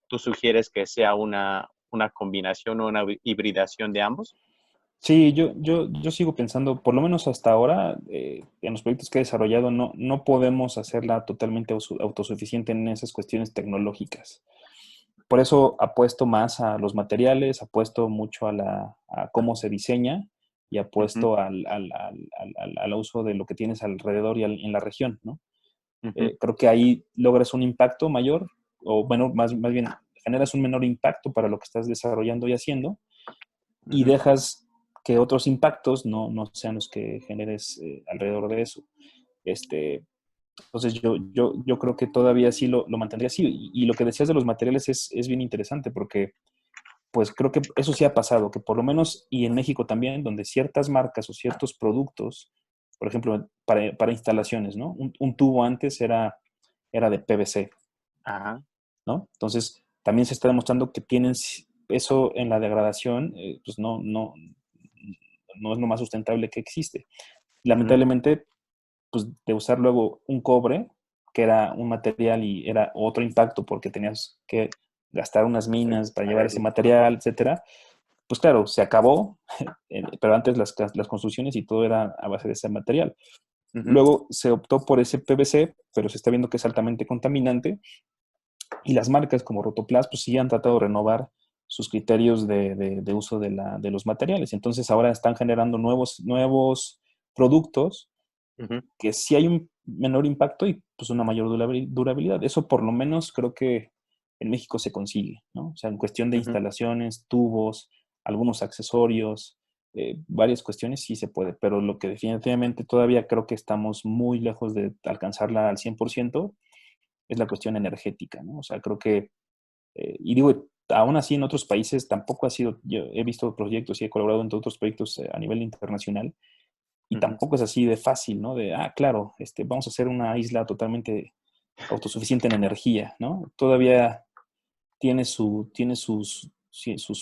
¿tú sugieres que sea una combinación o una hibridación de ambos? Sí, yo sigo pensando, por lo menos hasta ahora, en los proyectos que he desarrollado, no podemos hacerla totalmente autosuficiente en esas cuestiones tecnológicas. Por eso apuesto más a los materiales, apuesto mucho a cómo se diseña y Ujú, apuesto al uso de lo que tienes alrededor y en la región, ¿no? ujú, Creo que ahí logras un impacto mayor, o bueno, más bien generas un menor impacto para lo que estás desarrollando y haciendo, y ujú. dejas que otros impactos no sean los que generes alrededor de eso. Este, entonces yo creo que todavía sí lo mantendría así. Y lo que decías de los materiales es bien interesante porque pues creo que eso sí ha pasado, que por lo menos, y en México también, donde ciertas marcas o ciertos productos, por ejemplo, para instalaciones, ¿no? Un tubo antes era de PVC, Ajá. ¿no? Entonces, también se está demostrando que tienen eso en la degradación, pues no es lo más sustentable que existe. Ujú. Lamentablemente, pues de usar luego un cobre, que era un material y era otro impacto porque tenías que gastar unas minas para llevar ese material, etcétera, pues claro, se acabó, pero antes las construcciones y todo era a base de ese material. Ujú. Luego se optó por ese PVC, pero se está viendo que es altamente contaminante y las marcas como Rotoplas pues sí han tratado de renovar sus criterios de uso de los materiales. Entonces ahora están generando nuevos productos Ujú. que sí hay un menor impacto y pues una mayor durabilidad. Eso por lo menos creo que en México se consigue, ¿no? O sea, en cuestión de Ujú. instalaciones, tubos, algunos accesorios, varias cuestiones sí se puede, pero lo que definitivamente todavía creo que estamos muy lejos de alcanzarla al 100% es la cuestión energética, ¿no? O sea, creo que, y digo, aún así en otros países tampoco ha sido, yo he visto proyectos y he colaborado en otros proyectos a nivel internacional y Ujú. tampoco es así de fácil, ¿no? De, claro, vamos a hacer una isla totalmente autosuficiente en energía, ¿no? Todavía tiene sus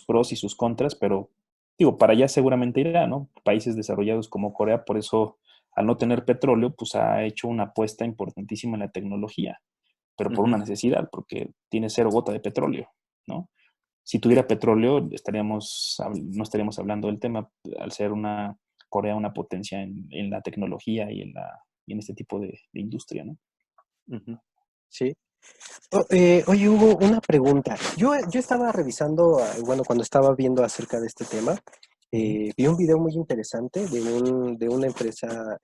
pros y sus contras, pero digo, para allá seguramente irá, ¿no? Países desarrollados como Corea, por eso, al no tener petróleo, pues ha hecho una apuesta importantísima en la tecnología, pero por Ujú. una necesidad, porque tiene cero gota de petróleo, ¿no? Si tuviera petróleo, no estaríamos hablando del tema, al ser Corea una potencia en la tecnología y en este tipo de industria, ¿no? Ujú. Sí. Oye, Hugo, una pregunta. Yo estaba revisando, bueno, cuando estaba viendo acerca de este tema, Ujú. vi un video muy interesante de una empresa,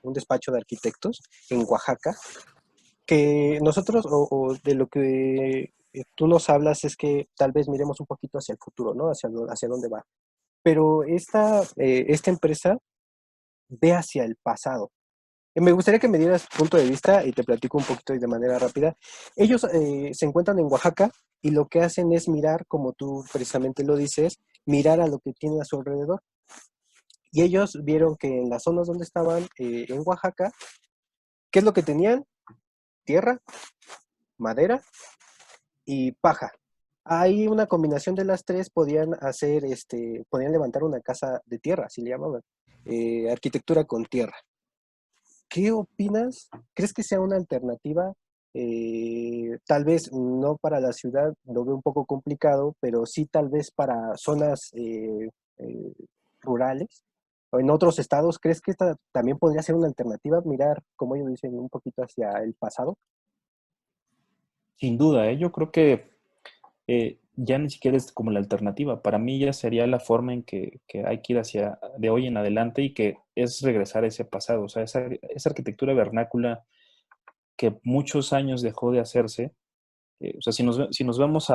un despacho de arquitectos en Oaxaca, que nosotros, o de lo que tú nos hablas, es que tal vez miremos un poquito hacia el futuro, ¿no? Hacia dónde va. Pero esta empresa ve hacia el pasado. Me gustaría que me dieras tu punto de vista y te platico un poquito y de manera rápida. Ellos se encuentran en Oaxaca y lo que hacen es mirar, como tú precisamente lo dices, mirar a lo que tienen a su alrededor. Y ellos vieron que en las zonas donde estaban en Oaxaca, ¿qué es lo que tenían? Tierra, madera y paja. Hay una combinación de las tres, podían hacer, podían levantar una casa de tierra, así le llamaban, arquitectura con tierra. ¿Qué opinas? ¿Crees que sea una alternativa? Tal vez no para la ciudad, lo veo un poco complicado, pero sí tal vez para zonas eh, rurales o en otros estados. ¿Crees que esta también podría ser una alternativa? Mirar, como ellos dicen, un poquito hacia el pasado. Sin duda, ¿eh? Yo creo que ya ni siquiera es como la alternativa. Para mí ya sería la forma en que hay que ir hacia de hoy en adelante y que es regresar a ese pasado. O sea, esa arquitectura vernácula que muchos años dejó de hacerse. O sea, si nos vamos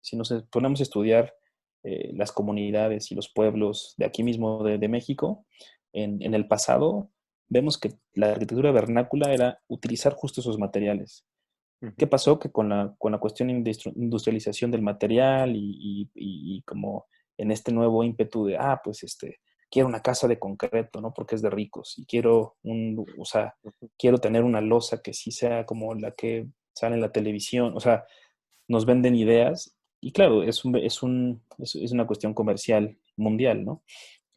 si nos ponemos a estudiar las comunidades y los pueblos de aquí mismo de México, en el pasado, vemos que la arquitectura vernácula era utilizar justo esos materiales. ¿Qué Ujú. pasó? Que con la cuestión de industrialización del material y como en este nuevo ímpetu de, pues quiero una casa de concreto, ¿no? Porque es de ricos y o sea, quiero tener una losa que sí sea como la que sale en la televisión, o sea, nos venden ideas y claro, es una cuestión comercial mundial, ¿no?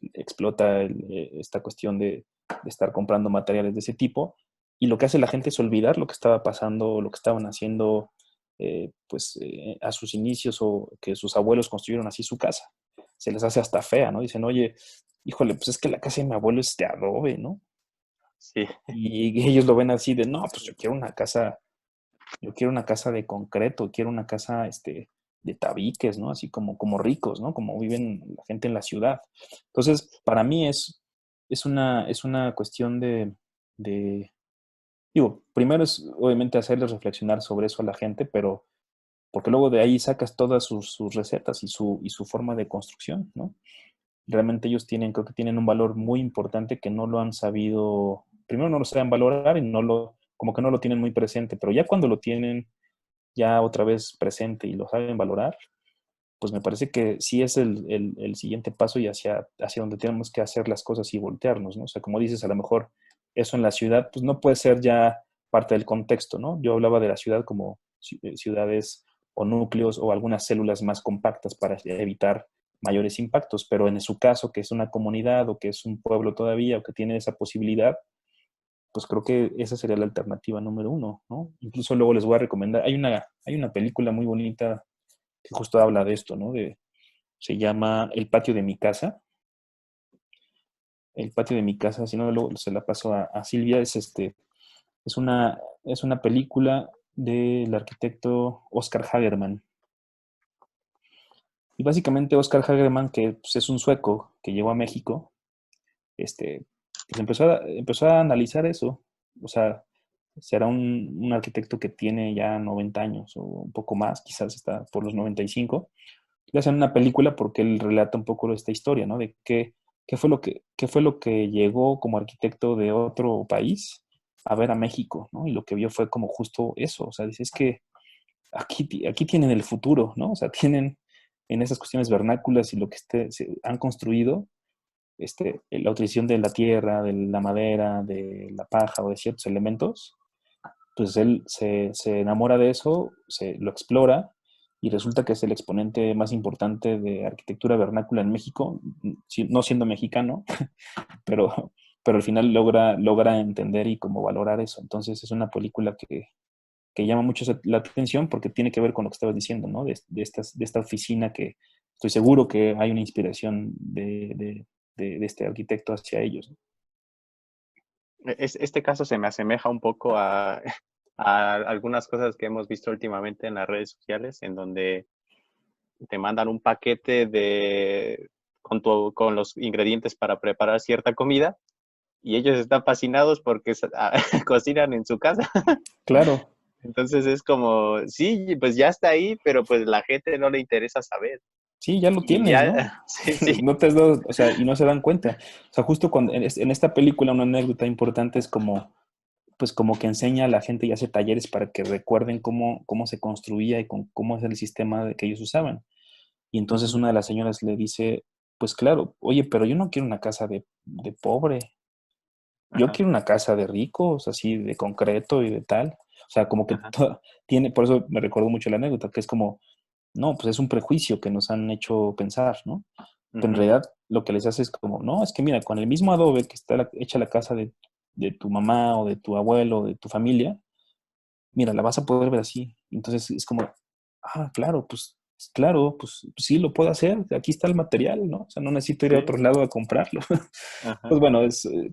Explota esta cuestión de estar comprando materiales de ese tipo y lo que hace la gente es olvidar lo que estaba pasando, lo que estaban haciendo a sus inicios o que sus abuelos construyeron así su casa. Se les hace hasta fea, ¿no? Dicen, oye, híjole, pues es que la casa de mi abuelo es de adobe, ¿no? Sí. Y ellos lo ven así de, no, pues yo quiero una casa de concreto, quiero una casa de tabiques, ¿no? Así como ricos, ¿no? Como viven la gente en la ciudad. Entonces, para mí es una cuestión digo, primero es obviamente hacerles reflexionar sobre eso a la gente, pero porque luego de ahí sacas todas sus recetas y su forma de construcción, ¿no? Realmente ellos creo que tienen un valor muy importante que no lo han sabido, primero no lo saben valorar y como que no lo tienen muy presente, pero ya cuando lo tienen ya otra vez presente y lo saben valorar, pues me parece que sí es el siguiente paso y hacia donde tenemos que hacer las cosas y voltearnos, ¿no? O sea, como dices, a lo mejor eso en la ciudad, pues no puede ser ya parte del contexto, ¿no? Yo hablaba de la ciudad como ciudades o núcleos o algunas células más compactas para evitar mayores impactos, pero en su caso, que es una comunidad o que es un pueblo todavía o que tiene esa posibilidad, pues creo que esa sería la alternativa número uno, ¿no? Incluso luego les voy a recomendar, hay una película muy bonita que justo habla de esto, ¿no? Se llama El patio de mi casa. El patio de mi casa, si no, luego se la paso a Silvia, es una película del arquitecto Oscar Hagerman. Y básicamente Oscar Hagerman, que pues, es un sueco que llegó a México, pues empezó a analizar eso. O sea, será un arquitecto que tiene ya 90 años o un poco más, quizás está por los 95, le hacen una película porque él relata un poco esta historia, ¿no? De qué fue lo que llegó como arquitecto de otro país a ver a México, ¿no? Y lo que vio fue como justo eso, o sea, dice, es que aquí tienen el futuro, ¿no? O sea, tienen en esas cuestiones vernáculas y lo que se han construido, la utilización de la tierra, de la madera, de la paja o de ciertos elementos, pues él se enamora de eso, lo explora y resulta que es el exponente más importante de arquitectura vernácula en México, no siendo mexicano, pero, pero al final logra entender y como valorar eso. Entonces es una película que llama mucho la atención porque tiene que ver con lo que estabas diciendo, ¿no? De esta oficina que estoy seguro que hay una inspiración de este arquitecto hacia ellos, ¿no? Este caso se me asemeja un poco a algunas cosas que hemos visto últimamente en las redes sociales, en donde te mandan un paquete con los ingredientes para preparar cierta comida y ellos están fascinados porque cocinan en su casa. Claro, Entonces es como, sí, pues ya está ahí, pero pues la gente no le interesa saber. sí, ya lo Y tienes, ¿no? ya, sí, sí. No te has dado, o sea, y no se dan cuenta. O sea, justo cuando en esta película una anécdota importante es como, pues como que enseña a la gente y hace talleres para que recuerden cómo se construía y cómo es el sistema que ellos usaban. Y entonces Ujú. una de las señoras le dice, pues claro, oye, pero yo no quiero una casa de pobre, yo Ajá, quiero una casa de ricos, así de concreto y de tal. O sea, como que ajá. tiene, por eso me recuerdo mucho la anécdota, que es como, no, pues es un prejuicio que nos han hecho pensar, ¿no? Pero en Ujú. realidad lo que les hace es como, no, es que mira, con el mismo adobe que está hecha la casa de tu mamá o de tu abuelo o de tu familia, mira, la vas a poder ver así. Entonces es como, claro, pues sí, lo puedo hacer, aquí está el material, ¿no? O sea, no necesito ir a Sí, otro lado a comprarlo. ajá. Pues bueno,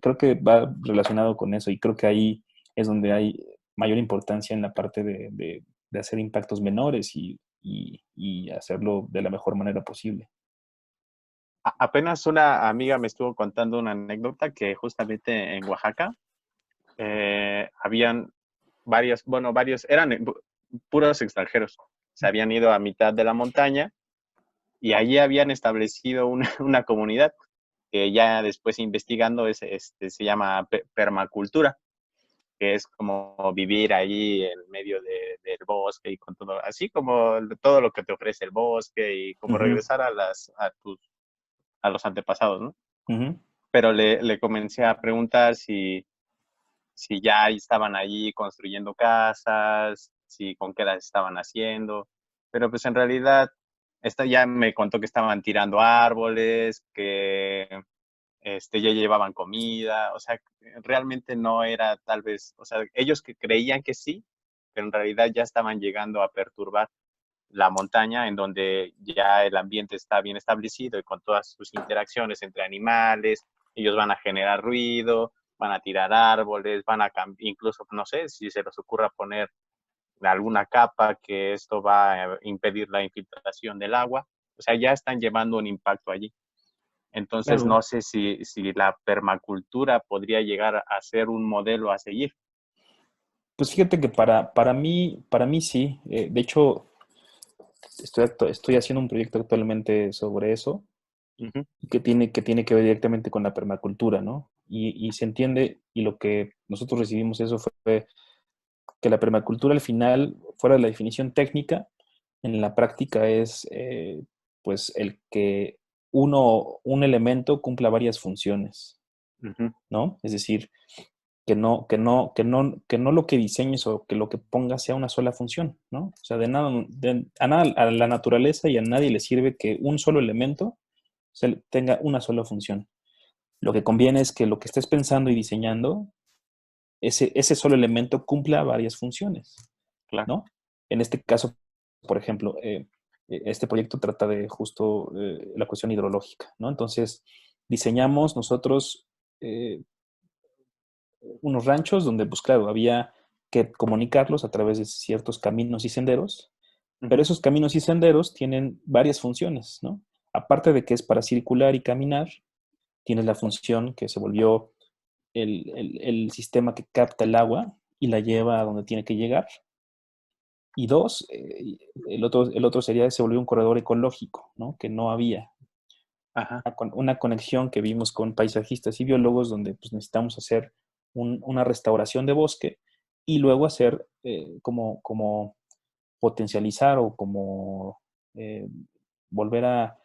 creo que va relacionado con eso y creo que ahí es donde hay mayor importancia en la parte de hacer impactos menores y hacerlo de la mejor manera posible. Apenas una amiga me estuvo contando una anécdota que justamente en Oaxaca habían varios, eran puros extranjeros. Se habían ido a mitad de la montaña y allí habían establecido una comunidad que ya después investigando se llama permacultura, que es como vivir ahí en medio del bosque y con todo, así como todo lo que te ofrece el bosque y como Ujú, regresar a los antepasados, ¿no? ujú. Pero le comencé a preguntar si ya estaban allí construyendo casas, si con qué las estaban haciendo, pero pues en realidad esta ya me contó que estaban tirando árboles, que ya llevaban comida, o sea, realmente no era tal vez, o sea, ellos que creían que sí, pero en realidad ya estaban llegando a perturbar la montaña en donde ya el ambiente está bien establecido y con todas sus interacciones entre animales, ellos van a generar ruido, van a tirar árboles, incluso, no sé, si se les ocurra poner alguna capa que esto va a impedir la infiltración del agua, o sea, ya están llevando un impacto allí. Entonces, Claro. no sé si la permacultura podría llegar a ser un modelo a seguir. Pues fíjate que para mí sí. De hecho, estoy haciendo un proyecto actualmente sobre eso Ujú, que tiene que ver directamente con la permacultura, ¿no? Y se entiende, y lo que nosotros recibimos eso fue que la permacultura al final, fuera de la definición técnica, en la práctica es pues el que un elemento cumpla varias funciones, ujú, ¿no? Es decir, que no lo que diseñes o que lo que pongas sea una sola función, ¿no? O sea, a la naturaleza y a nadie le sirve que un solo elemento tenga una sola función. Lo que conviene es que lo que estés pensando y diseñando, ese solo elemento cumpla varias funciones, claro. ¿no? En este caso, por ejemplo, este proyecto trata de justo la cuestión hidrológica, ¿no? Entonces, diseñamos nosotros eh, unos ranchos donde, pues claro, había que comunicarlos a través de ciertos caminos y senderos, pero Ujú, esos caminos y senderos tienen varias funciones, ¿no? Aparte de que es para circular y caminar, tienes la función que se volvió el sistema que capta el agua y la lleva a donde tiene que llegar. Y dos, el otro sería, se volvió un corredor ecológico, ¿no? Que no había. Ajá. Una conexión que vimos con paisajistas y biólogos donde pues, necesitamos hacer una restauración de bosque y luego hacer como potencializar o como volver a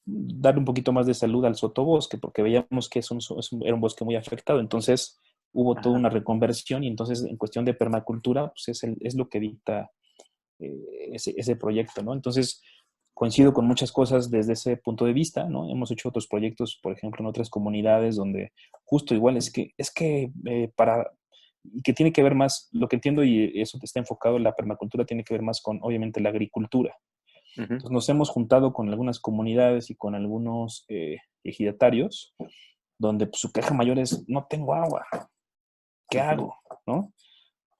dar un poquito más de salud al sotobosque, porque veíamos que era un bosque muy afectado. Entonces hubo toda Ajá. una reconversión y entonces en cuestión de permacultura pues es lo que dicta ese proyecto, ¿no? Entonces coincido con muchas cosas desde ese punto de vista, ¿no? Hemos hecho otros proyectos, por ejemplo, en otras comunidades donde justo igual y que tiene que ver más, lo que entiendo y eso está enfocado en la permacultura, tiene que ver más con, obviamente, la agricultura. Ujú. Entonces nos hemos juntado con algunas comunidades y con algunos ejidatarios, donde pues, su queja mayor es, no tengo agua, ¿qué hago? ¿No?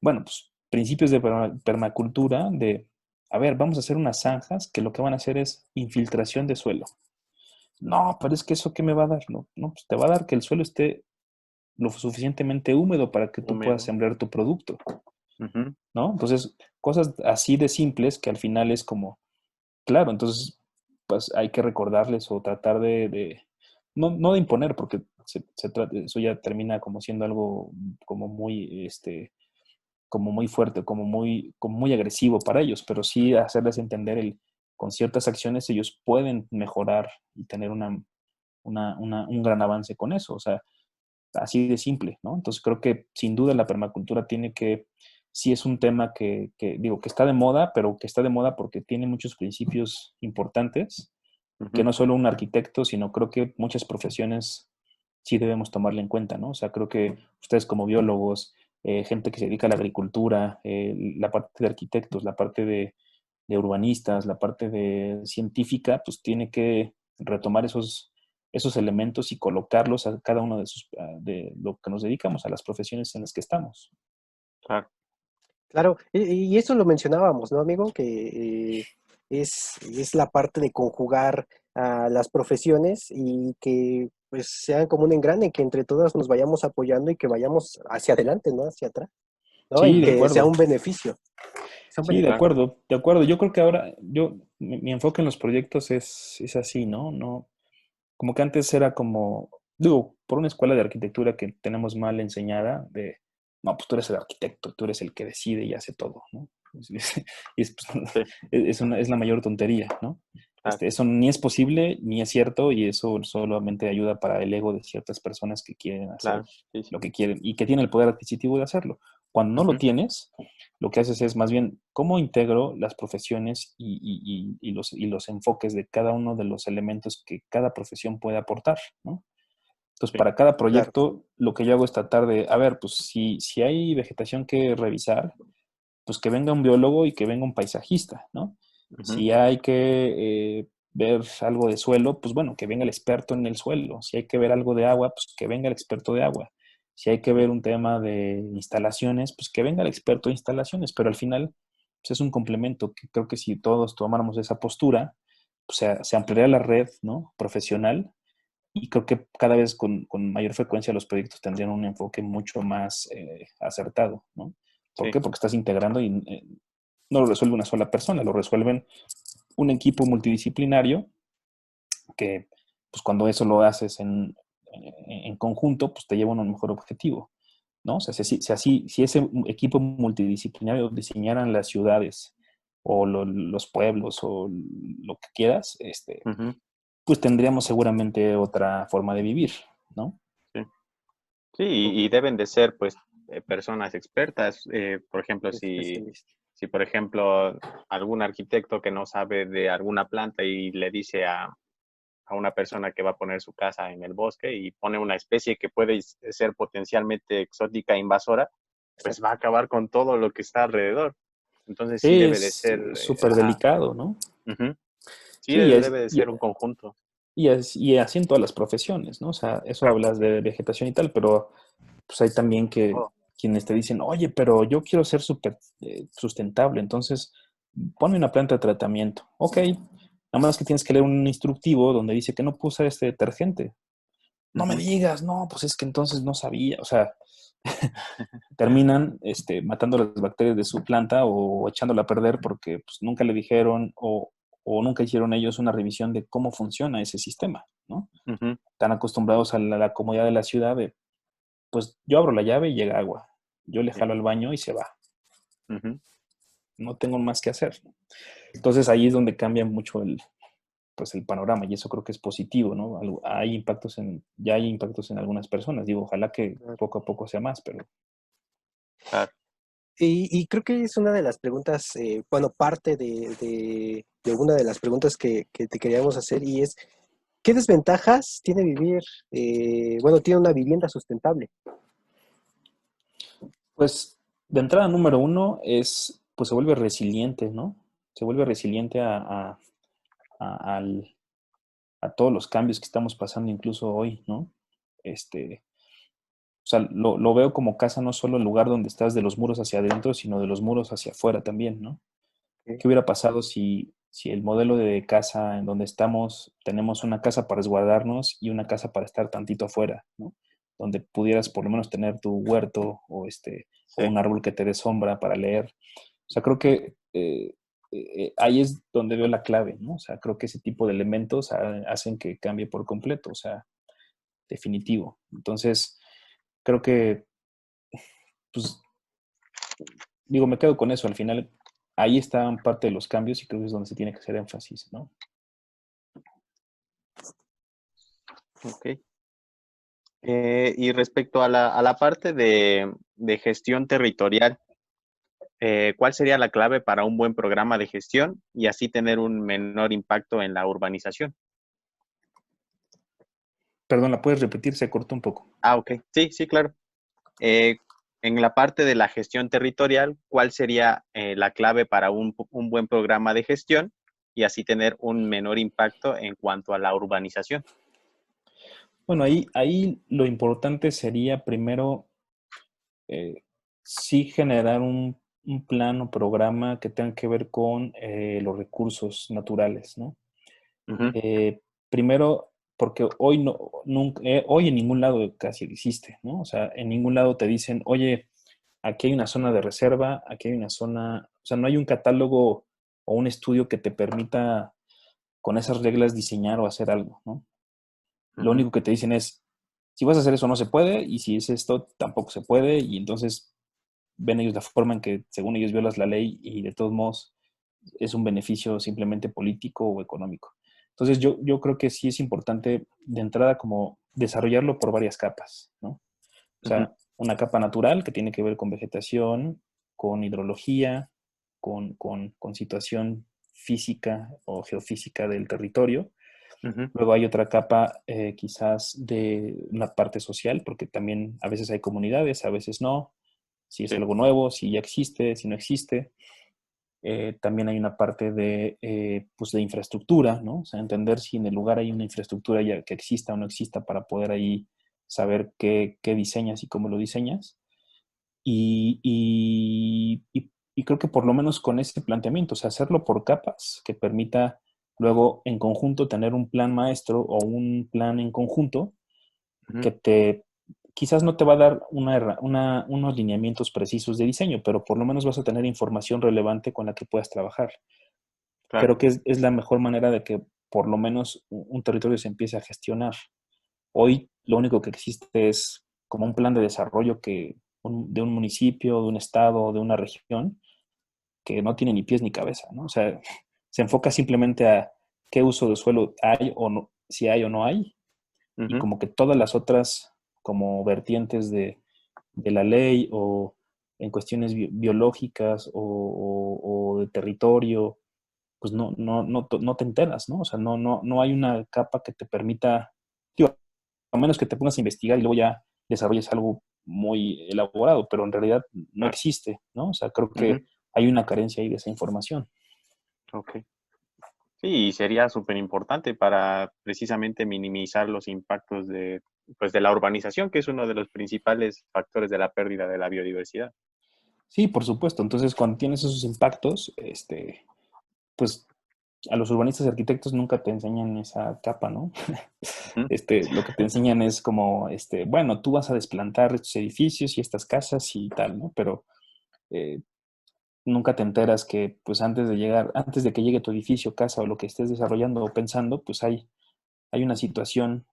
Bueno, pues principios de permacultura, a ver, vamos a hacer unas zanjas que lo que van a hacer es infiltración de suelo. No, pero es que eso ¿qué me va a dar? No, no, pues te va a dar que el suelo esté lo suficientemente húmedo para que tú puedas Húmedo. sembrar tu producto, Ujú. ¿no? Entonces, cosas así de simples que al final es como, claro, entonces, pues hay que recordarles o tratar no de imponer, porque eso ya termina como siendo algo como muy, como muy fuerte, como muy agresivo para ellos, pero sí hacerles entender con ciertas acciones ellos pueden mejorar y tener un gran avance con eso, o sea, así de simple, ¿no? Entonces creo que sin duda la permacultura sí es un tema digo, que está de moda, pero que está de moda porque tiene muchos principios importantes, que Ujú. no solo un arquitecto, sino creo que muchas profesiones sí debemos tomarla en cuenta, ¿no? O sea, creo que ustedes como biólogos, gente que se dedica a la agricultura, la parte de arquitectos, la parte de urbanistas, la parte de científica, pues tiene que retomar esos elementos y colocarlos a cada uno de lo que nos dedicamos, a las profesiones en las que estamos. Claro. Claro, y eso lo mencionábamos, ¿no, amigo? Que es la parte de conjugar a las profesiones y que pues sean como un engrane, que entre todas nos vayamos apoyando y que vayamos hacia adelante, ¿no? Hacia atrás, ¿no? Y Sí, de que sea acuerdo. un beneficio. Sea un Sí, de beneficio. Claro. acuerdo, de acuerdo. Yo creo que ahora, mi enfoque en los proyectos es así, ¿no? No, como que antes era como, digo, por una escuela de arquitectura que tenemos mal enseñada, no, pues tú eres el arquitecto, tú eres el que decide y hace todo, ¿no? Y Sí, es la mayor tontería, ¿no? claro. Eso ni es posible, ni es cierto, y eso solamente ayuda para el ego de ciertas personas que quieren hacer Claro. Sí, sí. lo que quieren y que tienen el poder adquisitivo de hacerlo. Cuando no lo Ujú. tienes, lo que haces es más bien cómo integro las profesiones y los enfoques de cada uno de los elementos que cada profesión puede aportar, ¿no? Entonces, Sí. para cada Claro. proyecto, lo que yo hago es tratar de, a ver, pues si hay vegetación que revisar, pues que venga un biólogo y que venga un paisajista, ¿no? Ujú. Si hay que ver algo de suelo, pues bueno, que venga el experto en el suelo. Si hay que ver algo de agua, pues que venga el experto de agua. Si hay que Sí. ver un tema de instalaciones, pues que venga el experto de instalaciones. Pero al final, pues es un complemento que creo que si todos tomáramos esa postura, pues se ampliaría la red, ¿no? Profesional y creo que cada vez con mayor frecuencia los proyectos tendrían un enfoque mucho más acertado, ¿no? ¿Por Sí. qué? Porque estás integrando y no lo resuelve una sola persona, lo resuelven un equipo multidisciplinario que, pues cuando eso lo haces en conjunto, pues te lleva a un mejor objetivo, ¿no? O sea, si ese equipo multidisciplinario diseñaran las ciudades o los pueblos o lo que quieras, Ujú. pues tendríamos seguramente otra forma de vivir, ¿no? Sí. Sí, y deben de ser, pues, personas expertas. Por ejemplo, Especialista. si, por ejemplo, algún arquitecto que no sabe de alguna planta y le dice a una persona que va a poner su casa en el bosque y pone una especie que puede ser potencialmente exótica e invasora, pues va a Exacto. acabar con todo lo que está alrededor. Entonces sí Sí, debe de es ser, súper ajá, delicado, ¿no? ujú. Sí Sí, debe de ser un conjunto. y así en todas las profesiones, ¿no? O sea, eso hablas de vegetación y tal, pero pues hay también que Oh, quienes te dicen, oye, pero yo quiero ser súper sustentable, entonces ponme una planta de tratamiento. Ok, nada más que tienes que leer un instructivo donde dice que no puedo usar este detergente. no me digas, no, pues es que entonces no sabía, o sea, terminan matando las bacterias de su planta o echándola a perder porque pues, nunca le dijeron o nunca hicieron ellos una revisión de cómo funciona ese sistema, ¿no? Ujú, Están acostumbrados a la comodidad de la ciudad de, pues yo abro la llave y llega agua, yo le sí, jalo al baño y se va, ujú, no tengo más que hacer. Entonces ahí es donde cambia mucho pues el panorama y eso creo que es positivo, ¿no? Ya hay impactos en algunas personas, digo, ojalá que Claro. poco a poco sea más, pero claro. Y creo que es una de las preguntas, bueno, parte de una de las preguntas que te queríamos hacer y es, ¿qué desventajas tiene vivir, bueno, tiene una vivienda sustentable? pues de entrada número uno pues se vuelve resiliente, ¿no? Se vuelve resiliente a, al- a todos los cambios que estamos pasando incluso hoy, ¿no? O sea, lo veo como casa no solo el lugar donde estás de los muros hacia adentro, sino de los muros hacia afuera también, ¿no? Ok. ¿Qué hubiera pasado si el modelo de casa en donde estamos, tenemos una casa para resguardarnos y una casa para estar tantito afuera, ¿no? Donde pudieras por lo menos tener tu huerto o Sí, un árbol que te dé sombra para leer. O sea, creo que ahí es donde veo la clave, ¿no? O sea, creo que ese tipo de elementos hacen que cambie por completo, o sea, definitivo. Entonces, creo que, pues, digo, me quedo con eso. Al final, ahí están parte de los cambios y creo que es donde se tiene que hacer énfasis, ¿no? ok. Y respecto a la parte de gestión territorial, ¿cuál sería la clave para un buen programa de gestión y así tener un menor impacto en la urbanización? Perdón, ¿la puedes repetir? Se cortó un poco. Ah, ok. Sí, sí, claro. Eh, en la parte de la gestión territorial, ¿cuál sería la clave para un buen programa de gestión y así tener un menor impacto en cuanto a la urbanización? Bueno, ahí lo importante sería primero eh, sí generar un plan o programa que tenga que ver con los recursos naturales, ¿no? Ujú, Primero, porque hoy no, nunca, hoy en ningún lado casi existe, ¿no? O sea, en ningún lado te dicen, oye, aquí hay una zona de reserva, aquí hay una zona, o sea, no hay un catálogo o un estudio que te permita con esas reglas diseñar o hacer algo, ¿no? Lo ujú, único que te dicen es, si vas a hacer eso no se puede, y si es esto tampoco se puede, y entonces ven ellos la forma en que, según ellos, violas la ley y de todos modos es un beneficio simplemente político o económico. Entonces yo creo que sí es importante de entrada como desarrollarlo por varias capas, ¿no? O ujú, sea, una capa natural que tiene que ver con vegetación, con hidrología, con situación física o geofísica del territorio. ujú. Luego hay otra capa quizás de la parte social, porque también a veces hay comunidades, a veces no, si es Sí, algo nuevo, si ya existe, si no existe. También hay una parte pues de infraestructura, ¿no? O sea, entender si en el lugar hay una infraestructura ya que exista o no exista para poder ahí saber qué diseñas y cómo lo diseñas. Y creo que por lo menos con ese planteamiento, o sea, hacerlo por capas, que permita luego en conjunto tener un plan maestro o un plan en conjunto ujú, que quizás no te va a dar unos lineamientos precisos de diseño, pero por lo menos vas a tener información relevante con la que puedas trabajar. claro. Creo que es la mejor manera de que por lo menos un territorio se empiece a gestionar. Hoy lo único que existe es como un plan de desarrollo de un municipio, de un estado, de una región, que no tiene ni pies ni cabeza, ¿no? O sea, se enfoca simplemente a qué uso de suelo hay o no, si hay o no hay, y Ujú, como que todas las otras como vertientes de la ley o en cuestiones biológicas o de territorio, pues no te enteras, ¿no? O sea, no hay una capa que te permita, digo, a menos que te pongas a investigar y luego ya desarrolles algo muy elaborado, pero en realidad no claro. existe, ¿no? O sea, creo Ujú, que hay una carencia ahí de esa información. ok. Sí, y sería súper importante para precisamente minimizar los impactos pues, de la urbanización, que es uno de los principales factores de la pérdida de la biodiversidad. Sí, por supuesto. Entonces, cuando tienes esos impactos, pues a los urbanistas y arquitectos nunca te enseñan esa capa, ¿no? Ujú. Lo que te enseñan es como, bueno, tú vas a desplantar estos edificios y estas casas y tal, ¿no? Pero eh, nunca te enteras que, pues antes de que llegue tu edificio, casa o lo que estés desarrollando o pensando, pues hay una situación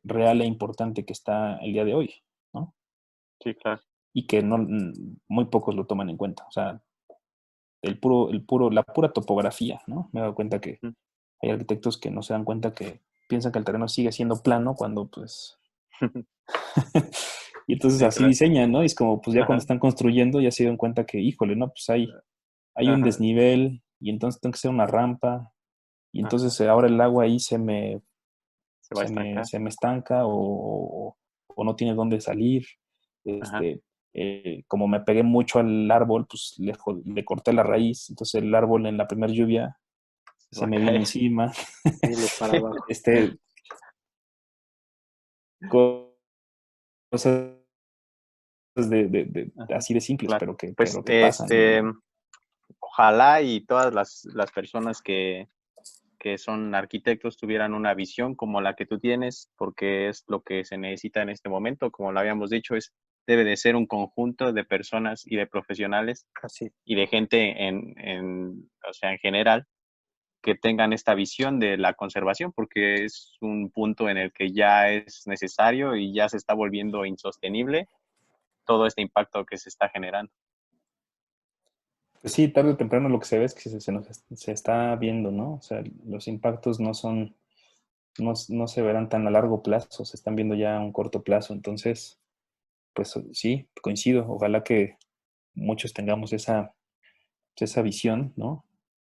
real e importante que está el día de hoy, ¿no? Sí, claro. Y que no, muy pocos lo toman en cuenta. O sea, la pura topografía, ¿no? Me he dado cuenta que Ujú. hay arquitectos que no se dan cuenta que piensan que el terreno sigue siendo plano cuando, pues, y entonces Sí, así claro. diseñan, ¿no? Y es como, pues ya cuando Ajá, están construyendo ya se dan cuenta que, híjole, ¿no? Pues hay un ajá, desnivel y entonces tengo que hacer una rampa y ajá. entonces ahora el agua ahí Se va a estancar. se me estanca o no tiene dónde salir. Ajá. Como me pegué mucho al árbol, pues le corté la raíz, entonces el árbol en la primera lluvia Se va se a me vino caer. encima. Viene para abajo. Este, cosas Ajá, así de simples, claro. Pues, pero que pasan. ojalá y todas las personas que son arquitectos tuvieran una visión como la que tú tienes, porque es lo que se necesita en este momento. Como lo habíamos dicho, debe de ser un conjunto de personas y de profesionales Así. y de gente o sea, en general, que tengan esta visión de la conservación, porque es un punto en el que ya es necesario y ya se está volviendo insostenible todo este impacto que se está generando. Pues sí, tarde o temprano lo que se ve es que se está viendo, ¿no? O sea, los impactos no se verán tan a largo plazo, se están viendo ya a un corto plazo. Entonces, pues sí, coincido. Ojalá que muchos tengamos esa visión, ¿no?